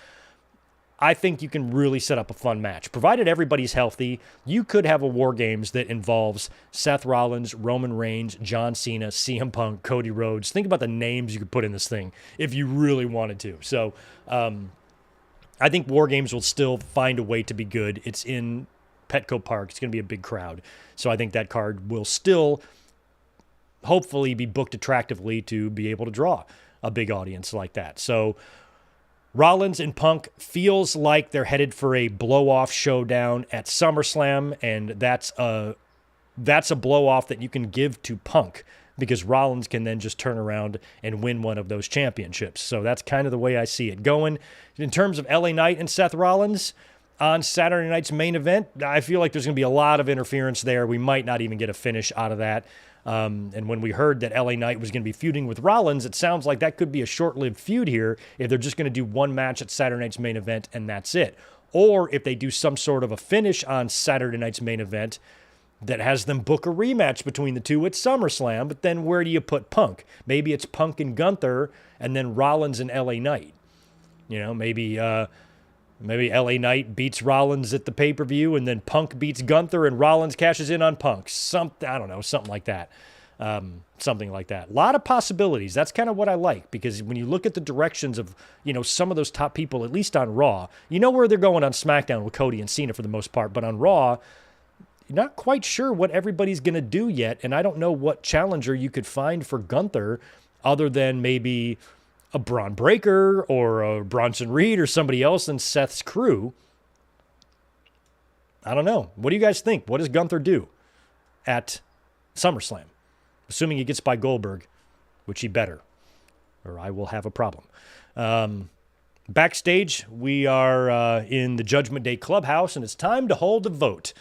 I think you can really set up a fun match. Provided everybody's healthy, you could have a War Games that involves Seth Rollins, Roman Reigns, John Cena, CM Punk, Cody Rhodes. Think about the names you could put in this thing if you really wanted to. So I think War Games will still find a way to be good. It's in Petco Park. It's going to be a big crowd. So I think that card will still hopefully be booked attractively to be able to draw a big audience like that. So Rollins and Punk feels like they're headed for a blow-off showdown at SummerSlam, and that's a blow-off that you can give to Punk because Rollins can then just turn around and win one of those championships. So that's kind of the way I see it going. In terms of LA Knight and Seth Rollins on Saturday night's main event, I feel like there's going to be a lot of interference there. We might not even get a finish out of that. And when we heard that LA Knight was going to be feuding with Rollins, it sounds like that could be a short-lived feud here if they're just going to do one match at Saturday night's main event and that's it. Or if they do some sort of a finish on Saturday night's main event that has them book a rematch between the two at SummerSlam, but then where do you put Punk? Maybe it's Punk and Gunther and then Rollins and LA Knight. Maybe Maybe LA Knight beats Rollins at the pay-per-view, and then Punk beats Gunther, and Rollins cashes in on Punk. I don't know, something like that. Something like that. A lot of possibilities. That's kind of what I like, because when you look at the directions of, some of those top people, at least on Raw, you know where they're going on SmackDown with Cody and Cena for the most part, but on Raw, you're not quite sure what everybody's going to do yet, and I don't know what challenger you could find for Gunther other than maybe a Braun Breaker or a Bronson Reed or somebody else in Seth's crew. I don't know. What do you guys think? What does Gunther do at SummerSlam? Assuming he gets by Goldberg, which he better, or I will have a problem. Backstage, we are in the Judgment Day Clubhouse, and it's time to hold a vote.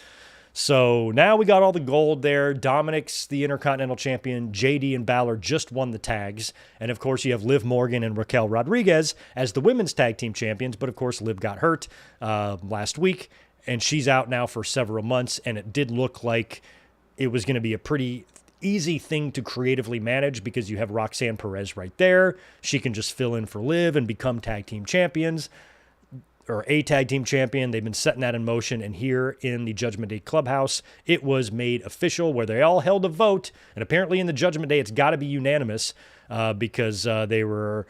So now we got all the gold there. Dominic's the Intercontinental Champion. JD and Balor just won the tags. And, of course, you have Liv Morgan and Raquel Rodriguez as the women's tag team champions. But, of course, Liv got hurt last week, and she's out now for several months. And it did look like it was going to be a pretty easy thing to creatively manage because you have Roxanne Perez right there. She can just fill in for Liv and become tag team champions, or a tag team champion. They've been setting that in motion, and here in the Judgment Day Clubhouse, it was made official where they all held a vote, and apparently in the Judgment Day, it's got to be unanimous because they were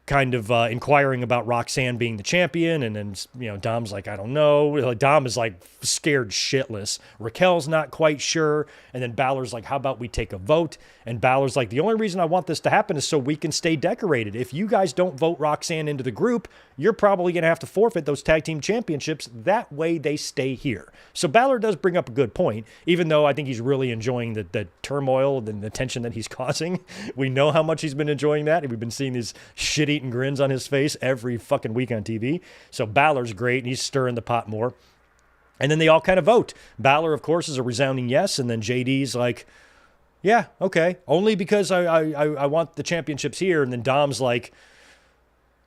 kind of inquiring about Roxanne being the champion, and then, Dom's like, I don't know. Like, Dom is like scared shitless. Raquel's not quite sure, and then Balor's like, how about we take a vote? And Balor's like, the only reason I want this to happen is so we can stay decorated. If you guys don't vote Roxanne into the group, you're probably going to have to forfeit those tag team championships. That way they stay here. So Balor does bring up a good point, even though I think he's really enjoying the turmoil and the tension that he's causing. We know how much he's been enjoying that, and we've been seeing these shit-eating grins on his face every fucking week on TV. So Balor's great, and he's stirring the pot more. And then they all kind of vote. Balor, of course, is a resounding yes, and then JD's like, yeah, okay, only because I want the championships here. And then Dom's like,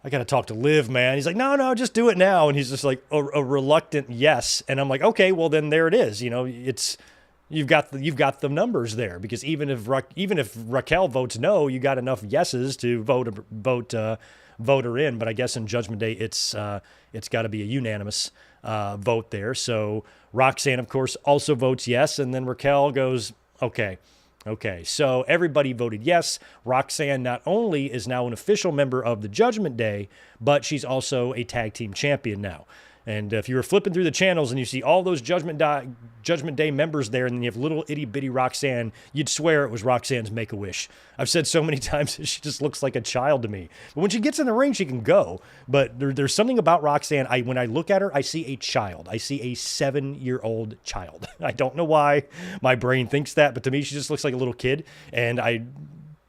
I got to talk to Liv, man. He's like, no, just do it now. And he's just like a reluctant yes. And I'm like, okay, well then there it is. You've got the numbers there, because even if Raquel votes no, you got enough yeses to vote her in. But I guess in Judgment Day, it's got to be a unanimous vote there. So Roxanne, of course, also votes yes, and then Raquel goes, okay. So everybody voted yes. Roxanne not only is now an official member of the Judgment Day, but she's also a tag team champion now. And if you were flipping through the channels and you see all those Judgment Day members there, and then you have little itty-bitty Roxanne, you'd swear it was Roxanne's Make-A-Wish. I've said so many times that she just looks like a child to me. But when she gets in the ring, she can go. But there's something about Roxanne. When I look at her, I see a child. I see a 7-year-old child. I don't know why my brain thinks that, but to me, she just looks like a little kid. And I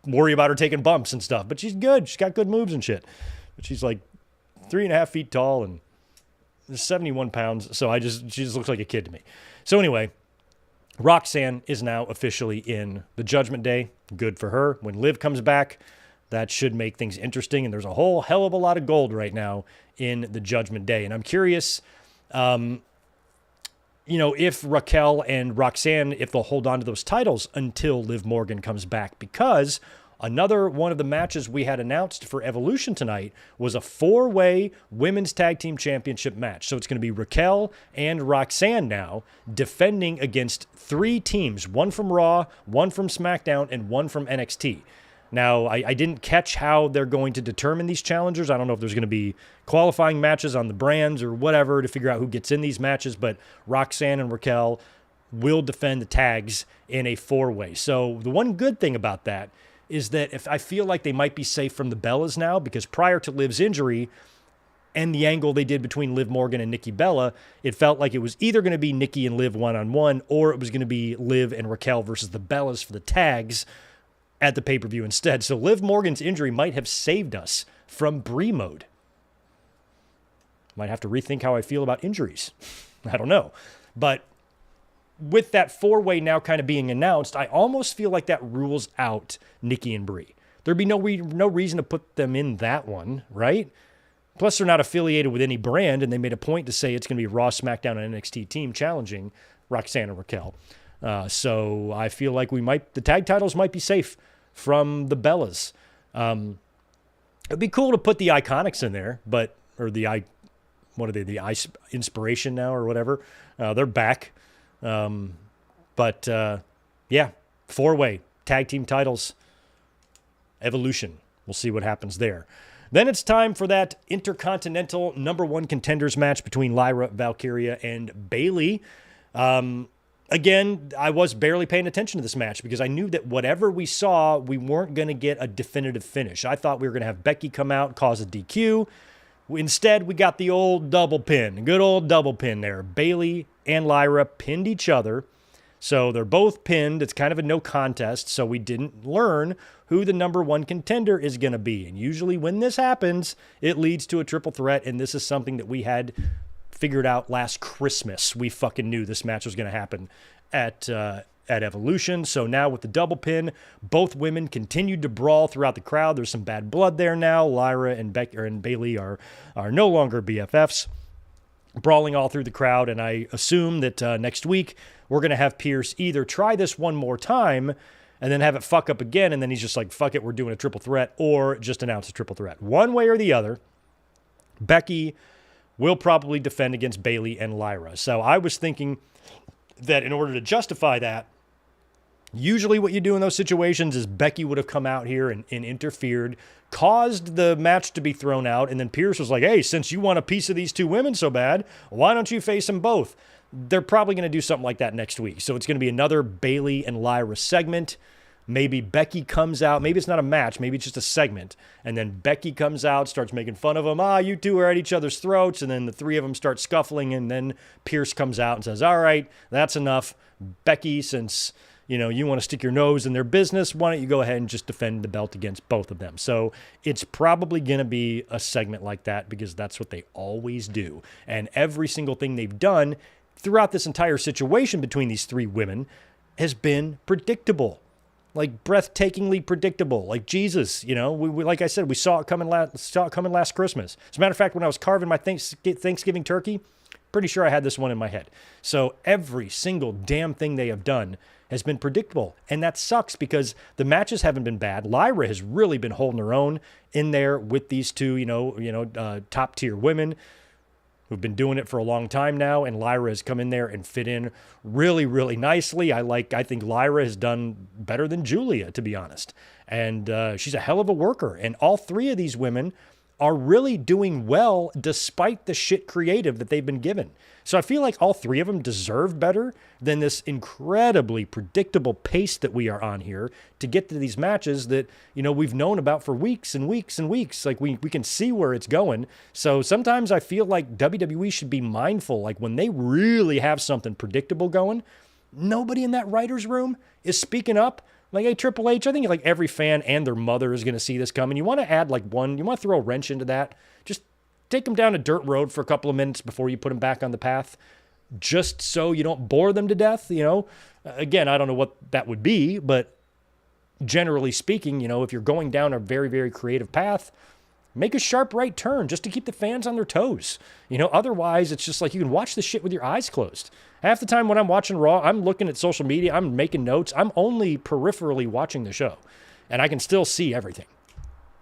worry about her taking bumps and stuff. But she's good. She's got good moves and shit. But she's like 3.5 feet tall and 71 pounds, so she just looks like a kid to me. So anyway, Roxanne is now officially in the Judgment Day. Good for her. When Liv comes back, that should make things interesting, and there's a whole hell of a lot of gold right now in the Judgment Day. And I'm curious, if Raquel and Roxanne, if they'll hold on to those titles until Liv Morgan comes back, because another one of the matches we had announced for Evolution tonight was a 4-way women's tag team championship match. So it's going to be Raquel and Roxanne now defending against 3 teams, one from Raw, one from SmackDown, and one from NXT. Now, I didn't catch how they're going to determine these challengers. I don't know if there's going to be qualifying matches on the brands or whatever to figure out who gets in these matches, but Roxanne and Raquel will defend the tags in a 4-way. So the one good thing about that is that if I feel like they might be safe from the Bellas now, because prior to Liv's injury and the angle they did between Liv Morgan and Nikki Bella, it felt like it was either going to be Nikki and Liv one-on-one, or it was going to be Liv and Raquel versus the Bellas for the tags at the pay-per-view instead. So Liv Morgan's injury might have saved us from Brie mode. Might have to rethink how I feel about injuries. I don't know. But with that 4-way now kind of being announced, I almost feel like that rules out Nikki and Brie. There'd be no reason to put them in that one, right? Plus, they're not affiliated with any brand, and they made a point to say it's going to be Raw, SmackDown, and NXT team challenging Roxanne and Raquel. So I feel like the tag titles might be safe from the Bellas. It'd be cool to put the Iconics in there, or the what are they, the Ice Inspiration now or whatever. They're back. But yeah, 4-way tag team titles, Evolution. We'll see what happens there. Then it's time for that Intercontinental #1 contenders match between Lyra, Valkyria, and Bayley. Again, I was barely paying attention to this match because I knew that whatever we saw, we weren't going to get a definitive finish. I thought we were going to have Becky come out, cause a DQ. Instead, we got the old double pin. Good old double pin there. Bayley and Lyra pinned each other. So they're both pinned. It's kind of a no contest. So we didn't learn who the #1 contender is going to be. And usually when this happens, it leads to a triple threat. And this is something that we had figured out last Christmas. We fucking knew this match was going to happen at Evolution. So now with the double pin, both women continued to brawl throughout the crowd. There's some bad blood there now. Lyra and Bayley are no longer BFFs, brawling all through the crowd. And I assume that next week we're going to have Pierce either try this one more time and then have it fuck up again, and then he's just like, fuck it, we're doing a triple threat, or just announce a triple threat. One way or the other, Becky will probably defend against Bayley and Lyra. So I was thinking that in order to justify that, usually what you do in those situations is Becky would have come out here and interfered, caused the match to be thrown out, and then Pierce was like, hey, since you want a piece of these two women so bad, why don't you face them both? They're probably going to do something like that next week. So it's going to be another Bayley and Lyra segment. Maybe Becky comes out. Maybe it's not a match. Maybe it's just a segment. And then Becky comes out, starts making fun of them. You two are at each other's throats. And then the three of them start scuffling. And then Pierce comes out and says, all right, that's enough. Becky, since you want to stick your nose in their business, why don't you go ahead and just defend the belt against both of them? So it's probably going to be a segment like that because that's what they always do. And every single thing they've done throughout this entire situation between these three women has been predictable. Like breathtakingly predictable. Like Jesus, we like I said, we saw it coming last Christmas. As a matter of fact, when I was carving my Thanksgiving turkey, pretty sure I had this one in my head. So every single damn thing they have done has been predictable. And that sucks because the matches haven't been bad. Lyra has really been holding her own in there with these two, top tier women who've been doing it for a long time now, and Lyra has come in there and fit in really, really nicely. I think Lyra has done better than Julia, to be honest. And she's a hell of a worker. And all three of these women are really doing well despite the shit creative that they've been given. So I feel like all three of them deserve better than this incredibly predictable pace that we are on here to get to these matches that, we've known about for weeks and weeks and weeks. Like we can see where it's going. So sometimes I feel like WWE should be mindful, like when they really have something predictable going, nobody in that writer's room is speaking up. Like, hey, Triple H, I think like every fan and their mother is going to see this coming. You want to add you want to throw a wrench into that. Just take them down a dirt road for a couple of minutes before you put them back on the path, just so you don't bore them to death. Again, I don't know what that would be, but generally speaking, if you're going down a very, very creative path, make a sharp right turn just to keep the fans on their toes. Otherwise it's just like you can watch this shit with your eyes closed. Half the time when I'm watching Raw, I'm looking at social media, I'm making notes, I'm only peripherally watching the show, and I can still see everything.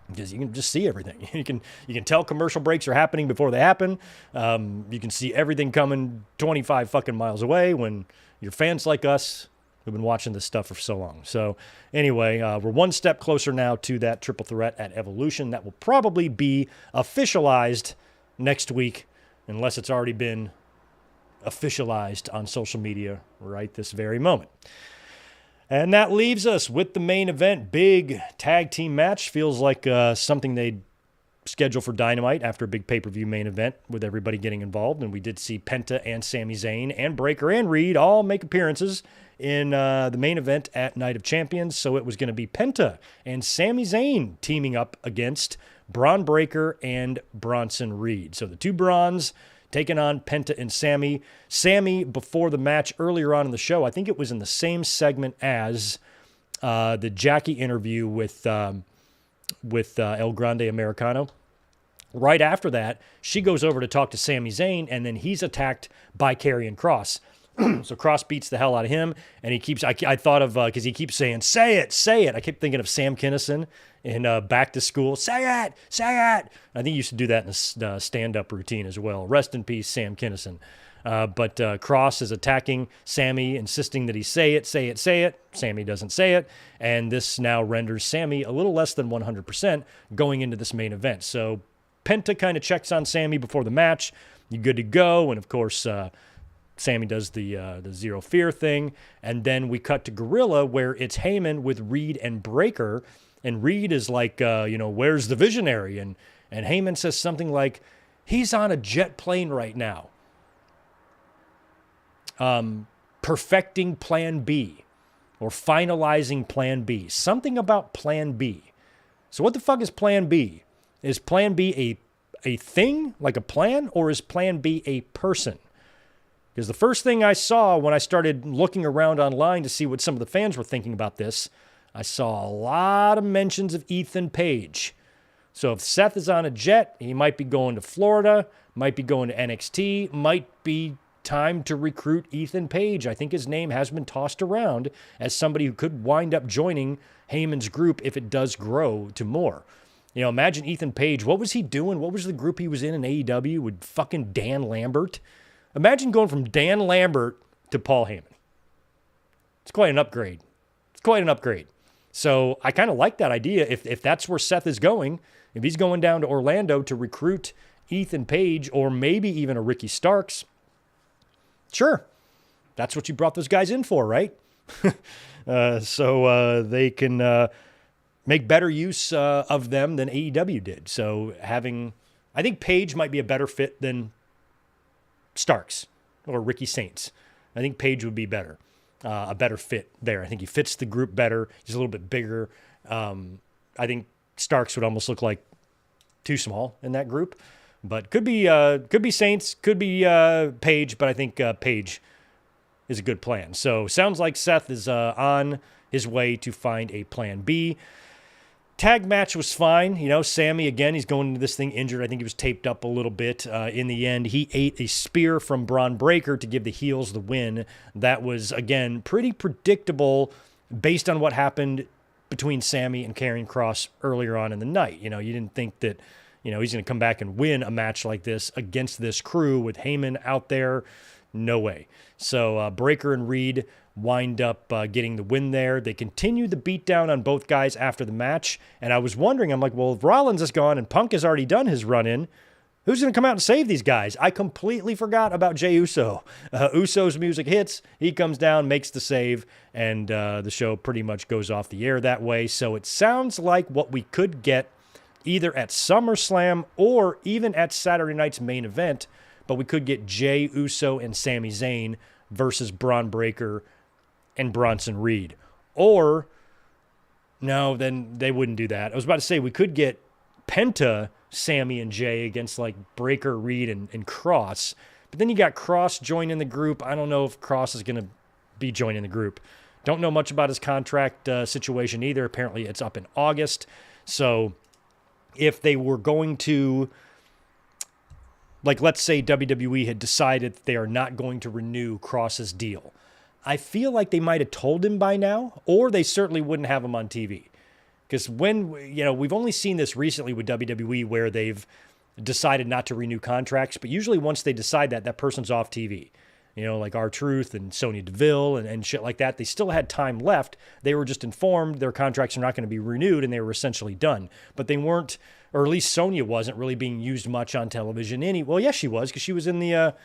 Because you can just see everything. You can tell commercial breaks are happening before they happen. You can see everything coming 25 fucking miles away when you're fans like us who've been watching this stuff for so long. So anyway, we're one step closer now to that triple threat at Evolution. That will probably be officialized next week, unless it's already been officialized on social media right this very moment. And that leaves us with the main event. Big tag team match. Feels like something they'd schedule for Dynamite after a big pay-per-view main event with everybody getting involved. And we did see Penta and Sami Zayn and Breakker and Reed all make appearances in the main event at Night of Champions. So it was going to be Penta and Sami Zayn teaming up against Braun Breaker and Bronson Reed. So the two Brawns taking on Penta and Sami. Sami, before the match earlier on in the show, I think it was in the same segment as the Jackie interview with El Grande Americano. Right after that, she goes over to talk to Sami Zayn, and then he's attacked by Karrion Kross. So Cross beats the hell out of him, and he keeps, I thought of, because he keeps saying, say it. I kept thinking of Sam Kinison in Back to School. Say it. I think he used to do that in the stand-up routine as well. Rest in peace, Sam Kinison. But Cross is attacking Sammy, insisting that he say it. Sammy doesn't say it, and this now renders Sammy a little less than 100% going into this main event. So Penta kind of checks on Sammy before the match. You good to go, and of course, Sammy does the Zero Fear thing, and then we cut to Gorilla, where it's Heyman with Reed and Breaker, and Reed is like, where's the visionary? And Heyman says something like, he's on a jet plane right now, perfecting Plan B, or finalizing Plan B. Something about Plan B. So what the fuck is Plan B? Is Plan B a thing, like a plan, or is Plan B a person? Because the first thing I saw when I started looking around online to see what some of the fans were thinking about this, I saw a lot of mentions of Ethan Page. So if Seth is on a jet, he might be going to Florida, might be going to NXT, might be time to recruit Ethan Page. I think his name has been tossed around as somebody who could wind up joining Heyman's group if it does grow to more. Imagine Ethan Page. What was he doing? What was the group he was in AEW with fucking Dan Lambert? Imagine going from Dan Lambert to Paul Heyman. It's quite an upgrade. So I kind of like that idea. If that's where Seth is going, if he's going down to Orlando to recruit Ethan Page or maybe even a Ricky Starks, sure. That's what you brought those guys in for, right? So they can make better use of them than AEW did. So I think Page might be a better fit than Starks or Ricky Saints. I think Page would be better, a better fit there. I think he fits the group better. He's a little bit bigger. I think Starks would almost look like too small in that group, but could be Saints, could be Page, but I think Page is a good plan. So sounds like Seth is on his way to find a Plan B. Tag match was fine. Sammy, again, he's going into this thing injured. I think he was taped up a little bit. In the end, he ate a spear from Braun Breaker to give the heels the win. That was, again, pretty predictable based on what happened between Sammy and Karrion Kross earlier on in the night. You didn't think that, he's going to come back and win a match like this against this crew with Heyman out there. No way. So Breaker and Reed wind up getting the win there. They continue the beatdown on both guys after the match. And I was wondering, I'm like, well, if Rollins is gone and Punk has already done his run-in, who's going to come out and save these guys? I completely forgot about Jey Uso. Uso's music hits. He comes down, makes the save, and the show pretty much goes off the air that way. So it sounds like what we could get either at SummerSlam or even at Saturday night's main event, but we could get Jey Uso and Sami Zayn versus Braun Breaker and Bronson Reed. Or, no, then they wouldn't do that. I was about to say we could get Penta, Sammy, and Jay against like Breaker, Reed, and Cross. But then you got Cross joining the group. I don't know if Cross is going to be joining the group. Don't know much about his contract situation either. Apparently it's up in August. So if they were going to, like, let's say WWE had decided that they are not going to renew Cross's deal, I feel like they might have told him by now, or they certainly wouldn't have him on TV. Because we've only seen this recently with WWE where they've decided not to renew contracts, but usually once they decide that person's off TV. Like R-Truth and Sonya Deville and shit like that. They still had time left. They were just informed their contracts are not going to be renewed, and they were essentially done. But they weren't, or at least Sonya wasn't really being used much on television. Well, yes, she was, because she was in the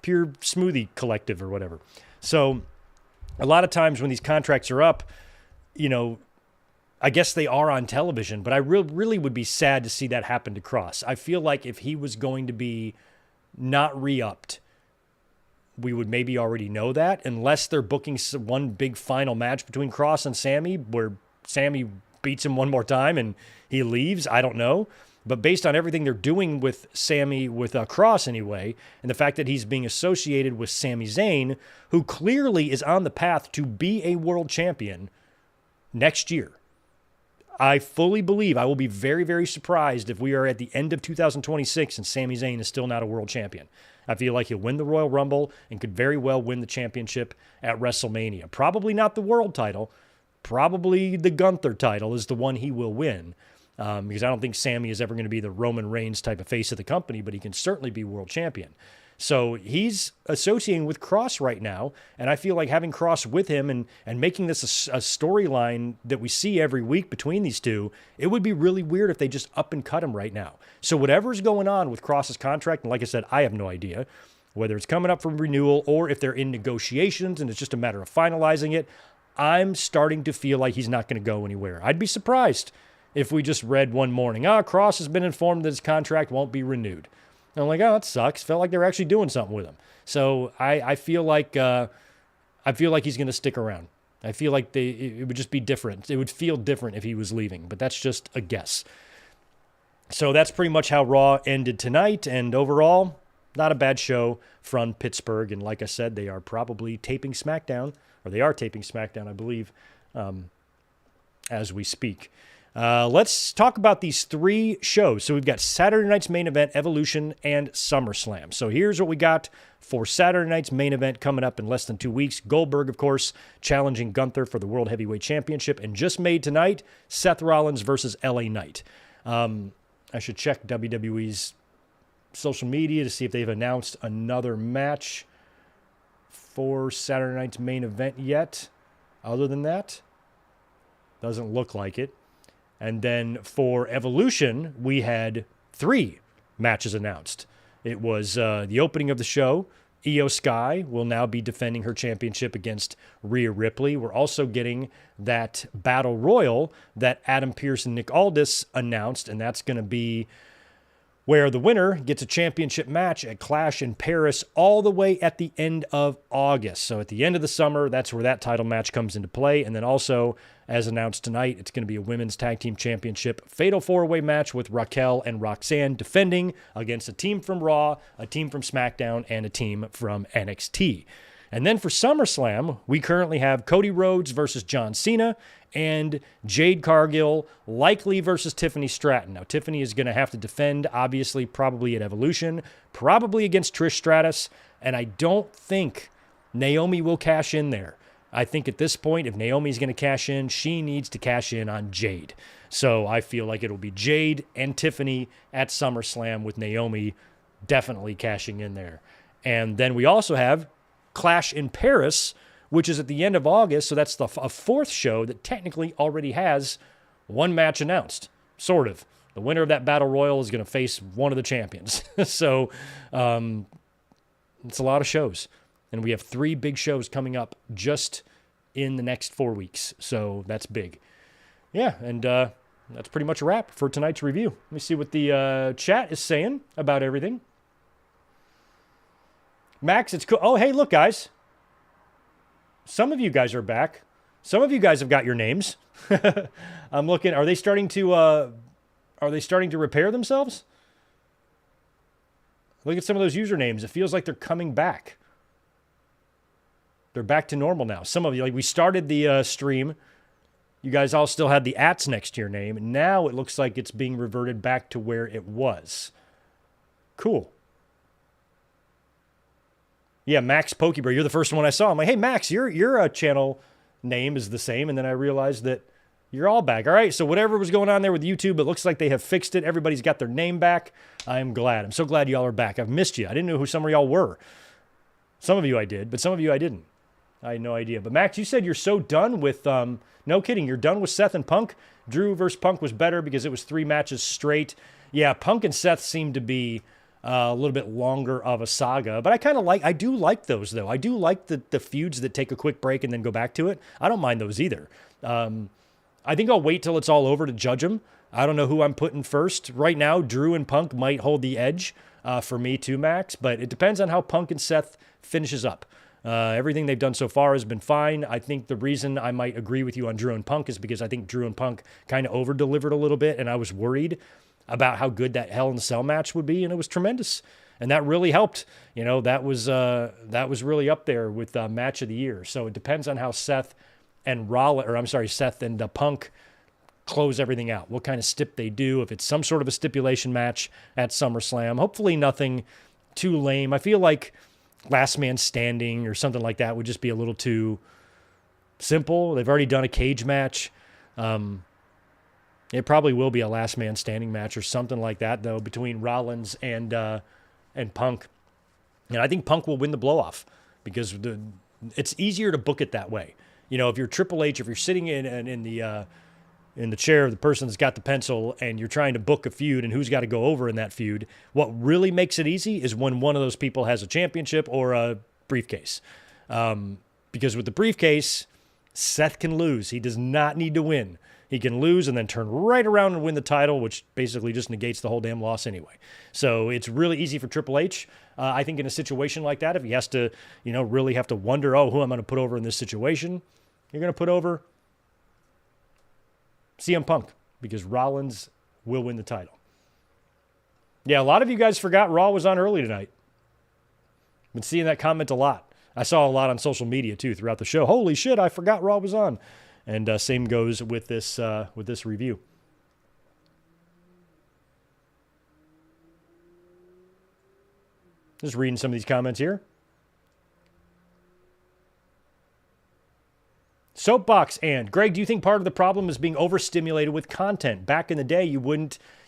Pure Smoothie Collective or whatever. So a lot of times when these contracts are up, I guess they are on television, but I really would be sad to see that happen to Cross. I feel like if he was going to be not re-upped, we would maybe already know that, unless they're booking one big final match between Cross and Sammy where Sammy beats him one more time and he leaves. I don't know. But based on everything they're doing with Sammy, with Cross anyway, and the fact that he's being associated with Sami Zayn, who clearly is on the path to be a world champion next year, I fully believe, I will be very, very surprised if we are at the end of 2026 and Sami Zayn is still not a world champion. I feel like he'll win the Royal Rumble and could very well win the championship at WrestleMania. Probably not the world title. Probably the Gunther title is the one he will win. Because I don't think Sami is ever going to be the Roman Reigns type of face of the company, but he can certainly be world champion. So he's associating with Cross right now, and I feel like having Cross with him and making this a storyline that we see every week between these two, it would be really weird if they just up and cut him right now. So whatever's going on with Cross's contract, and like I said, I have no idea, whether it's coming up for renewal or if they're in negotiations and it's just a matter of finalizing it, I'm starting to feel like he's not going to go anywhere. I'd be surprised if we just read one morning, Cross has been informed that his contract won't be renewed. And I'm like, that sucks. Felt like they were actually doing something with him. So I feel like he's going to stick around. I feel like it would just be different. It would feel different if he was leaving, but that's just a guess. So that's pretty much how Raw ended tonight, and overall, not a bad show from Pittsburgh. And like I said, they are probably taping SmackDown, or they are taping SmackDown, I believe, as we speak. Let's talk about these three shows. So we've got Saturday night's main event, Evolution, and SummerSlam. So here's what we got for Saturday night's main event coming up in less than 2 weeks. Goldberg, of course, challenging Gunther for the World Heavyweight Championship. And just made tonight, Seth Rollins versus LA Knight. I should check WWE's social media to see if they've announced another match for Saturday night's main event yet. Other than that, doesn't look like it. And then for Evolution, we had 3 matches announced. It was the opening of the show. Io Sky will now be defending her championship against Rhea Ripley. We're also getting that Battle Royal that Adam Pearce and Nick Aldis announced, and that's going to be where the winner gets a championship match at Clash in Paris all the way at the end of August. So at the end of the summer, that's where that title match comes into play. And then also, as announced tonight, it's going to be a women's tag team championship fatal 4-way match with Raquel and Roxanne defending against a team from Raw, a team from SmackDown, and a team from NXT. And then for SummerSlam, we currently have Cody Rhodes versus John Cena and Jade Cargill likely versus Tiffany Stratton. Now, Tiffany is going to have to defend, obviously, probably at Evolution, probably against Trish Stratus, and I don't think Naomi will cash in there. I think at this point, if Naomi's going to cash in, she needs to cash in on Jade. So I feel like it'll be Jade and Tiffany at SummerSlam with Naomi definitely cashing in there. And then we also have Clash in Paris, which is at the end of August, so that's a 4th show that technically already has 1 match announced, sort of. The winner of that Battle Royal is going to face one of the champions. So it's a lot of shows. And we have 3 big shows coming up just in the next 4 weeks, so that's big. Yeah, and that's pretty much a wrap for tonight's review. Let me see what the chat is saying about everything. Max, it's cool. Oh, hey, look, guys. Some of you guys are back. Some of you guys have got your names. I'm looking. Are they starting to repair themselves? Look at some of those usernames. It feels like they're coming back. They're back to normal now. Some of you, like we started the stream. You guys all still had the @ next to your name. Now it looks like it's being reverted back to where it was. Cool. Yeah, Max Pokebrew, you're the first one I saw. I'm like, hey, Max, your channel name is the same. And then I realized that you're all back. All right, so whatever was going on there with YouTube, it looks like they have fixed it. Everybody's got their name back. I'm glad. I'm so glad y'all are back. I've missed you. I didn't know who some of y'all were. Some of you I did, but some of you I didn't. I had no idea. But Max, you said you're so done with, no kidding, you're done with Seth and Punk? Drew versus Punk was better because it was 3 matches straight. Yeah, Punk and Seth seemed to be a little bit longer of a saga, but I do like those though. I do like the feuds that take a quick break and then go back to it. I don't mind those either. I think I'll wait till it's all over to judge them. I don't know who I'm putting first. Right now, Drew and Punk might hold the edge for me too, Max, but it depends on how Punk and Seth finishes up. Everything they've done so far has been fine. I think the reason I might agree with you on Drew and Punk is because I think Drew and Punk kind of over-delivered a little bit, and I was worried about how good that Hell in a Cell match would be, and it was tremendous. And that really helped. You know, that was really up there with match of the year. So it depends on how Seth and Punk close everything out, what kind of stip they do, if it's some sort of a stipulation match at SummerSlam. Hopefully nothing too lame. I feel like last man standing or something like that would just be a little too simple. They've already done a cage match. It probably will be a last man standing match or something like that, though, between Rollins and Punk. And I think Punk will win the blow-off because it's easier to book it that way. You know, if you're Triple H, if you're sitting in the chair of the person that's got the pencil and you're trying to book a feud and who's got to go over in that feud, what really makes it easy is when one of those people has a championship or a briefcase. Because with the briefcase, Seth can lose. He does not need to win. He can lose and then turn right around and win the title, which basically just negates the whole damn loss anyway. So it's really easy for Triple H. I think in a situation like that, if he has to, really have to wonder, who I'm going to put over in this situation, you're going to put over CM Punk because Rollins will win the title. Yeah, a lot of you guys forgot Raw was on early tonight. Been seeing that comment a lot. I saw a lot on social media too throughout the show. Holy shit, I forgot Raw was on. And same goes with this review. Just reading some of these comments here. Soapbox and Greg, do you think part of the problem is being overstimulated with content? Back in the day, you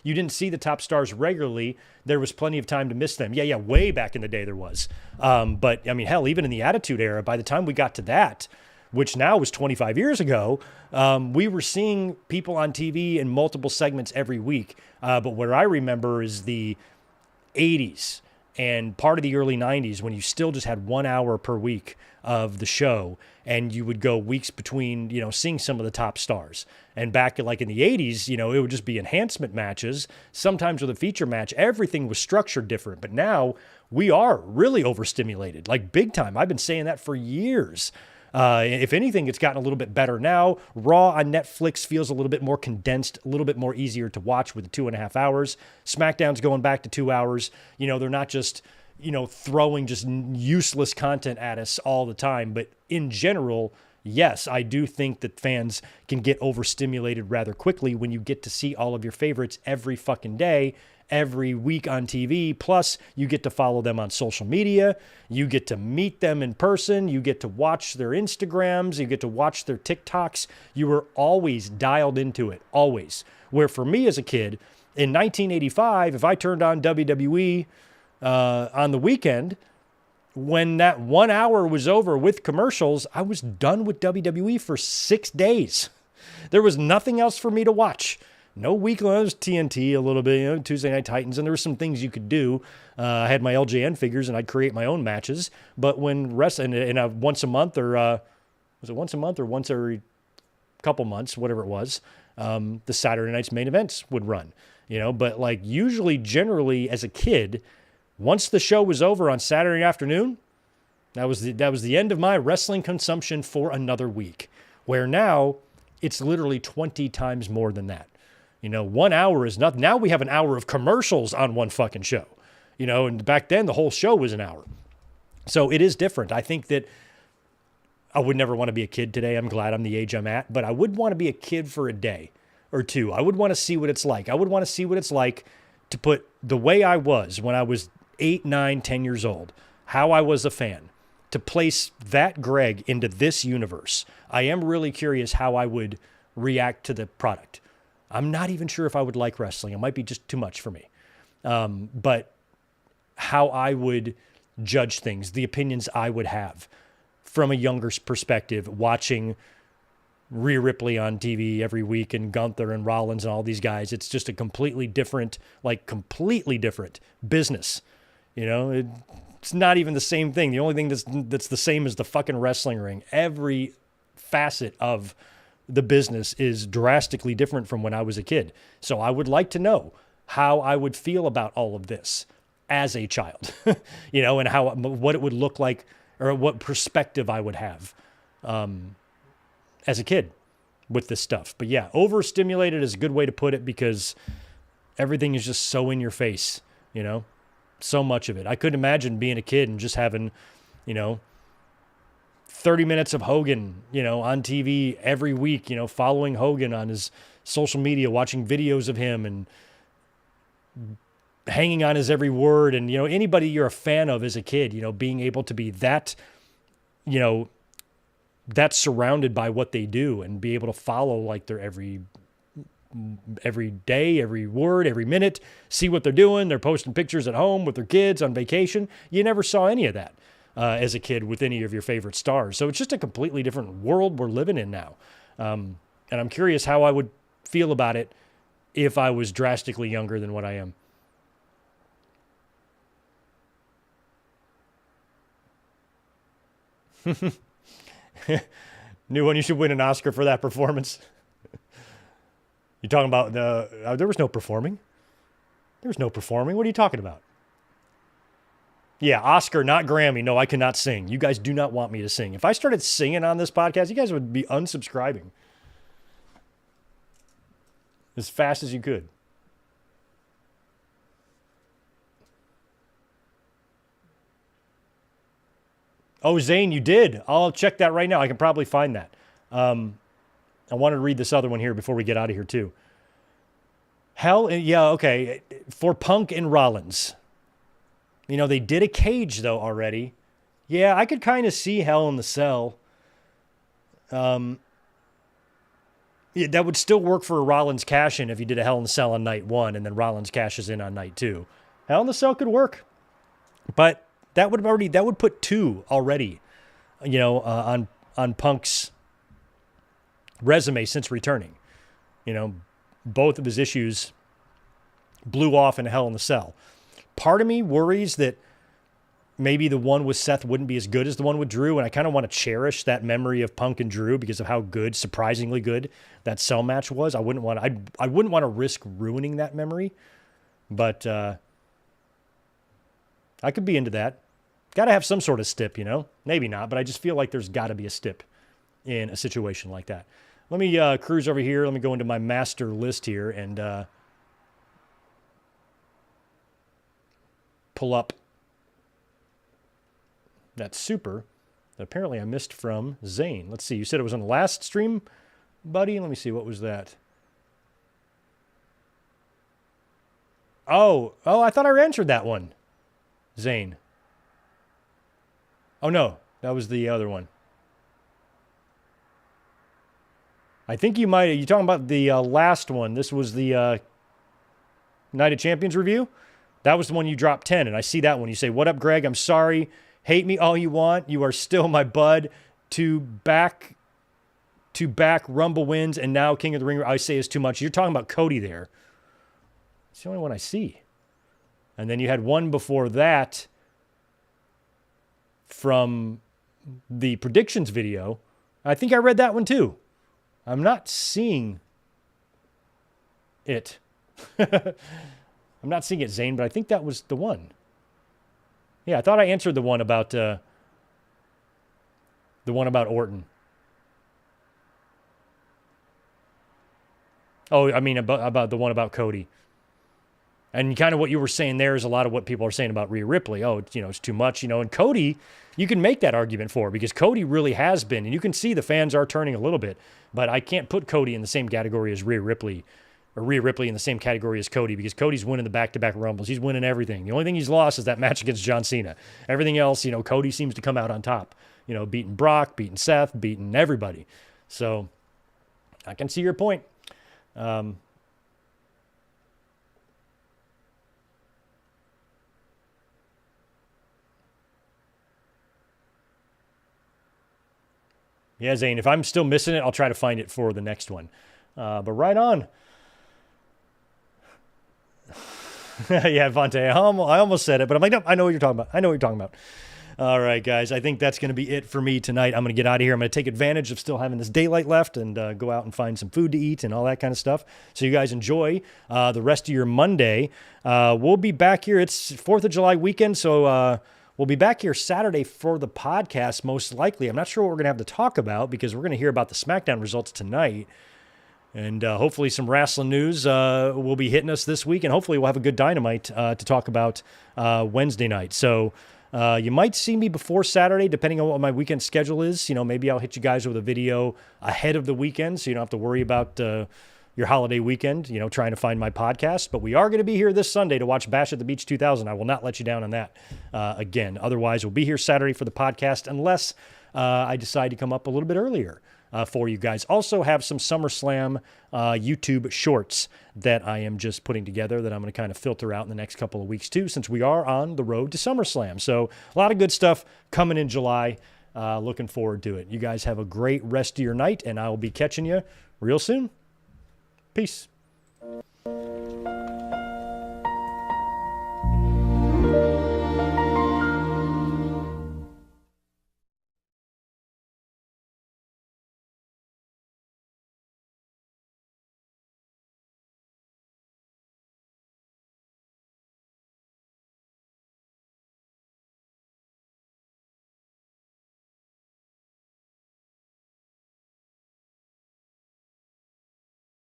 didn't see the top stars regularly. There was plenty of time to miss them. Yeah, way back in the day there was. But I mean, hell, even in the Attitude Era, by the time we got to that, which now was 25 years ago, we were seeing people on TV in multiple segments every week. But what I remember is the 80s and part of the early 90s when you still just had 1 hour per week of the show, and you would go weeks between, seeing some of the top stars. And back like in the 80s, it would just be enhancement matches, sometimes with a feature match. Everything was structured different. But now we are really overstimulated, like big time. I've been saying that for years. If anything, it's gotten a little bit better now. Raw on Netflix feels a little bit more condensed, a little bit more easier to watch with the 2.5 hours. SmackDown's going back to 2 hours. They're not just, throwing just useless content at us all the time. But in general, yes, I do think that fans can get overstimulated rather quickly when you get to see all of your favorites every fucking day, every week on TV. Plus, you get to follow them on social media. You get to meet them in person. You get to watch their Instagrams. You get to watch their TikToks. You were always dialed into it, always. Where for me as a kid, in 1985, if I turned on WWE on the weekend, when that 1 hour was over with commercials, I was done with WWE for 6 days. There was nothing else for me to watch. No weekly, it was TNT a little bit, Tuesday Night Titans, and there were some things you could do. I had my LJN figures, and I'd create my own matches. But when once a month, or was it once a month or once every couple months, whatever it was, the Saturday night's main events would run. But like usually, generally, as a kid, once the show was over on Saturday afternoon, that was the end of my wrestling consumption for another week. Where now it's literally 20 times more than that. 1 hour is nothing. Now we have an hour of commercials on one fucking show. And back then the whole show was an hour. So it is different. I think that I would never want to be a kid today. I'm glad I'm the age I'm at, but I would want to be a kid for a day or two. I would want to see what it's like. I would want to see what it's like to put the way I was when I was 8, 9, 10 years old, how I was a fan, to place that Greg into this universe. I am really curious how I would react to the product. I'm not even sure if I would like wrestling. It might be just too much for me. But how I would judge things, the opinions I would have from a younger perspective, watching Rhea Ripley on TV every week and Gunther and Rollins and all these guys. It's just a completely different business. It's not even the same thing. The only thing that's the same is the fucking wrestling ring. Every facet of the business is drastically different from when I was a kid. So I would like to know how I would feel about all of this as a child, and what it would look like or what perspective I would have as a kid with this stuff. But yeah, overstimulated is a good way to put it because everything is just so in your face, so much of it. I couldn't imagine being a kid and just having, 30 minutes of Hogan, on TV every week, following Hogan on his social media, watching videos of him and hanging on his every word. And, anybody you're a fan of as a kid, being able to be that, that surrounded by what they do and be able to follow like their every day, every word, every minute, see what they're doing. They're posting pictures at home with their kids on vacation. You never saw any of that as a kid with any of your favorite stars. So it's just a completely different world we're living in now. And I'm curious how I would feel about it if I was drastically younger than what I am. New one, you should win an Oscar for that performance. You're talking about there was no performing. There was no performing. What are you talking about? Yeah, Oscar, not Grammy. No, I cannot sing. You guys do not want me to sing. If I started singing on this podcast, you guys would be unsubscribing as fast as you could. Oh, Zane, you did. I'll check that right now. I can probably find that. I wanted to read this other one here before we get out of here, too. Yeah, okay. For Punk and Rollins. They did a cage, though, already. Yeah, I could kind of see Hell in the Cell. Yeah, that would still work for a Rollins cash-in if you did a Hell in the Cell on night 1 and then Rollins cashes in on night 2. Hell in the Cell could work. But that would put 2 already, on Punk's resume since returning. Both of his issues blew off in Hell in the Cell. Part of me worries that maybe the one with Seth wouldn't be as good as the one with Drew, and I kind of want to cherish that memory of Punk and Drew because of how good, surprisingly good, that Cell match was. I wouldn't want to risk ruining that memory, but I could be into that. Got to have some sort of stip, Maybe not, but I just feel like there's got to be a stip in a situation like that. Let me cruise over here. Let me go into my master list here and pull up that super that apparently I missed from Zane. Let's see. You said it was on the last stream, buddy? Let me see. What was that? Oh, I thought I answered that one, Zane. Oh, no. That was the other one. I think you're talking about the last one. This was the Night of Champions review. That was the one you dropped 10, and I see that one. You say, "What up, Greg? I'm sorry. Hate me all you want. You are still my bud. To back Rumble wins, and now King of the Ring, I say is too much." You're talking about Cody there. It's the only one I see. And then you had one before that from the predictions video. I think I read that one too. I'm not seeing it. I'm not seeing it, Zane, but I think that was the one. Yeah, I thought I answered the one about Orton. Oh, I mean about the one about Cody. And kind of what you were saying there is a lot of what people are saying about Rhea Ripley. Oh, it's too much, and Cody, you can make that argument for because Cody really has been, and you can see the fans are turning a little bit, but I can't put Cody in the same category as Rhea Ripley or Rhea Ripley in the same category as Cody because Cody's winning the back-to-back Rumbles. He's winning everything. The only thing he's lost is that match against John Cena. Everything else, Cody seems to come out on top, beating Brock, beating Seth, beating everybody. So I can see your point. Yeah, Zane, if I'm still missing it, I'll try to find it for the next one. But right on. Yeah, Vontae, I almost said it, but I'm like, no, I know what you're talking about. All right, guys, I think that's going to be it for me tonight. I'm going to get out of here. I'm going to take advantage of still having this daylight left and go out and find some food to eat and all that kind of stuff. So you guys enjoy the rest of your Monday. We'll be back here. It's 4th of July weekend, so we'll be back here Saturday for the podcast, most likely. I'm not sure what we're going to have to talk about because we're going to hear about the SmackDown results tonight. And hopefully some wrestling news will be hitting us this week. And hopefully we'll have a good Dynamite to talk about Wednesday night. So you might see me before Saturday, depending on what my weekend schedule is. Maybe I'll hit you guys with a video ahead of the weekend so you don't have to worry about, your holiday weekend, trying to find my podcast. But we are going to be here this Sunday to watch Bash at the Beach 2000. I will not let you down on that again. Otherwise, we'll be here Saturday for the podcast unless I decide to come up a little bit earlier for you guys. Also have some SummerSlam YouTube shorts that I am just putting together that I'm going to kind of filter out in the next couple of weeks too, since we are on the road to SummerSlam. So a lot of good stuff coming in July. Looking forward to it. You guys have a great rest of your night, and I will be catching you real soon. Peace.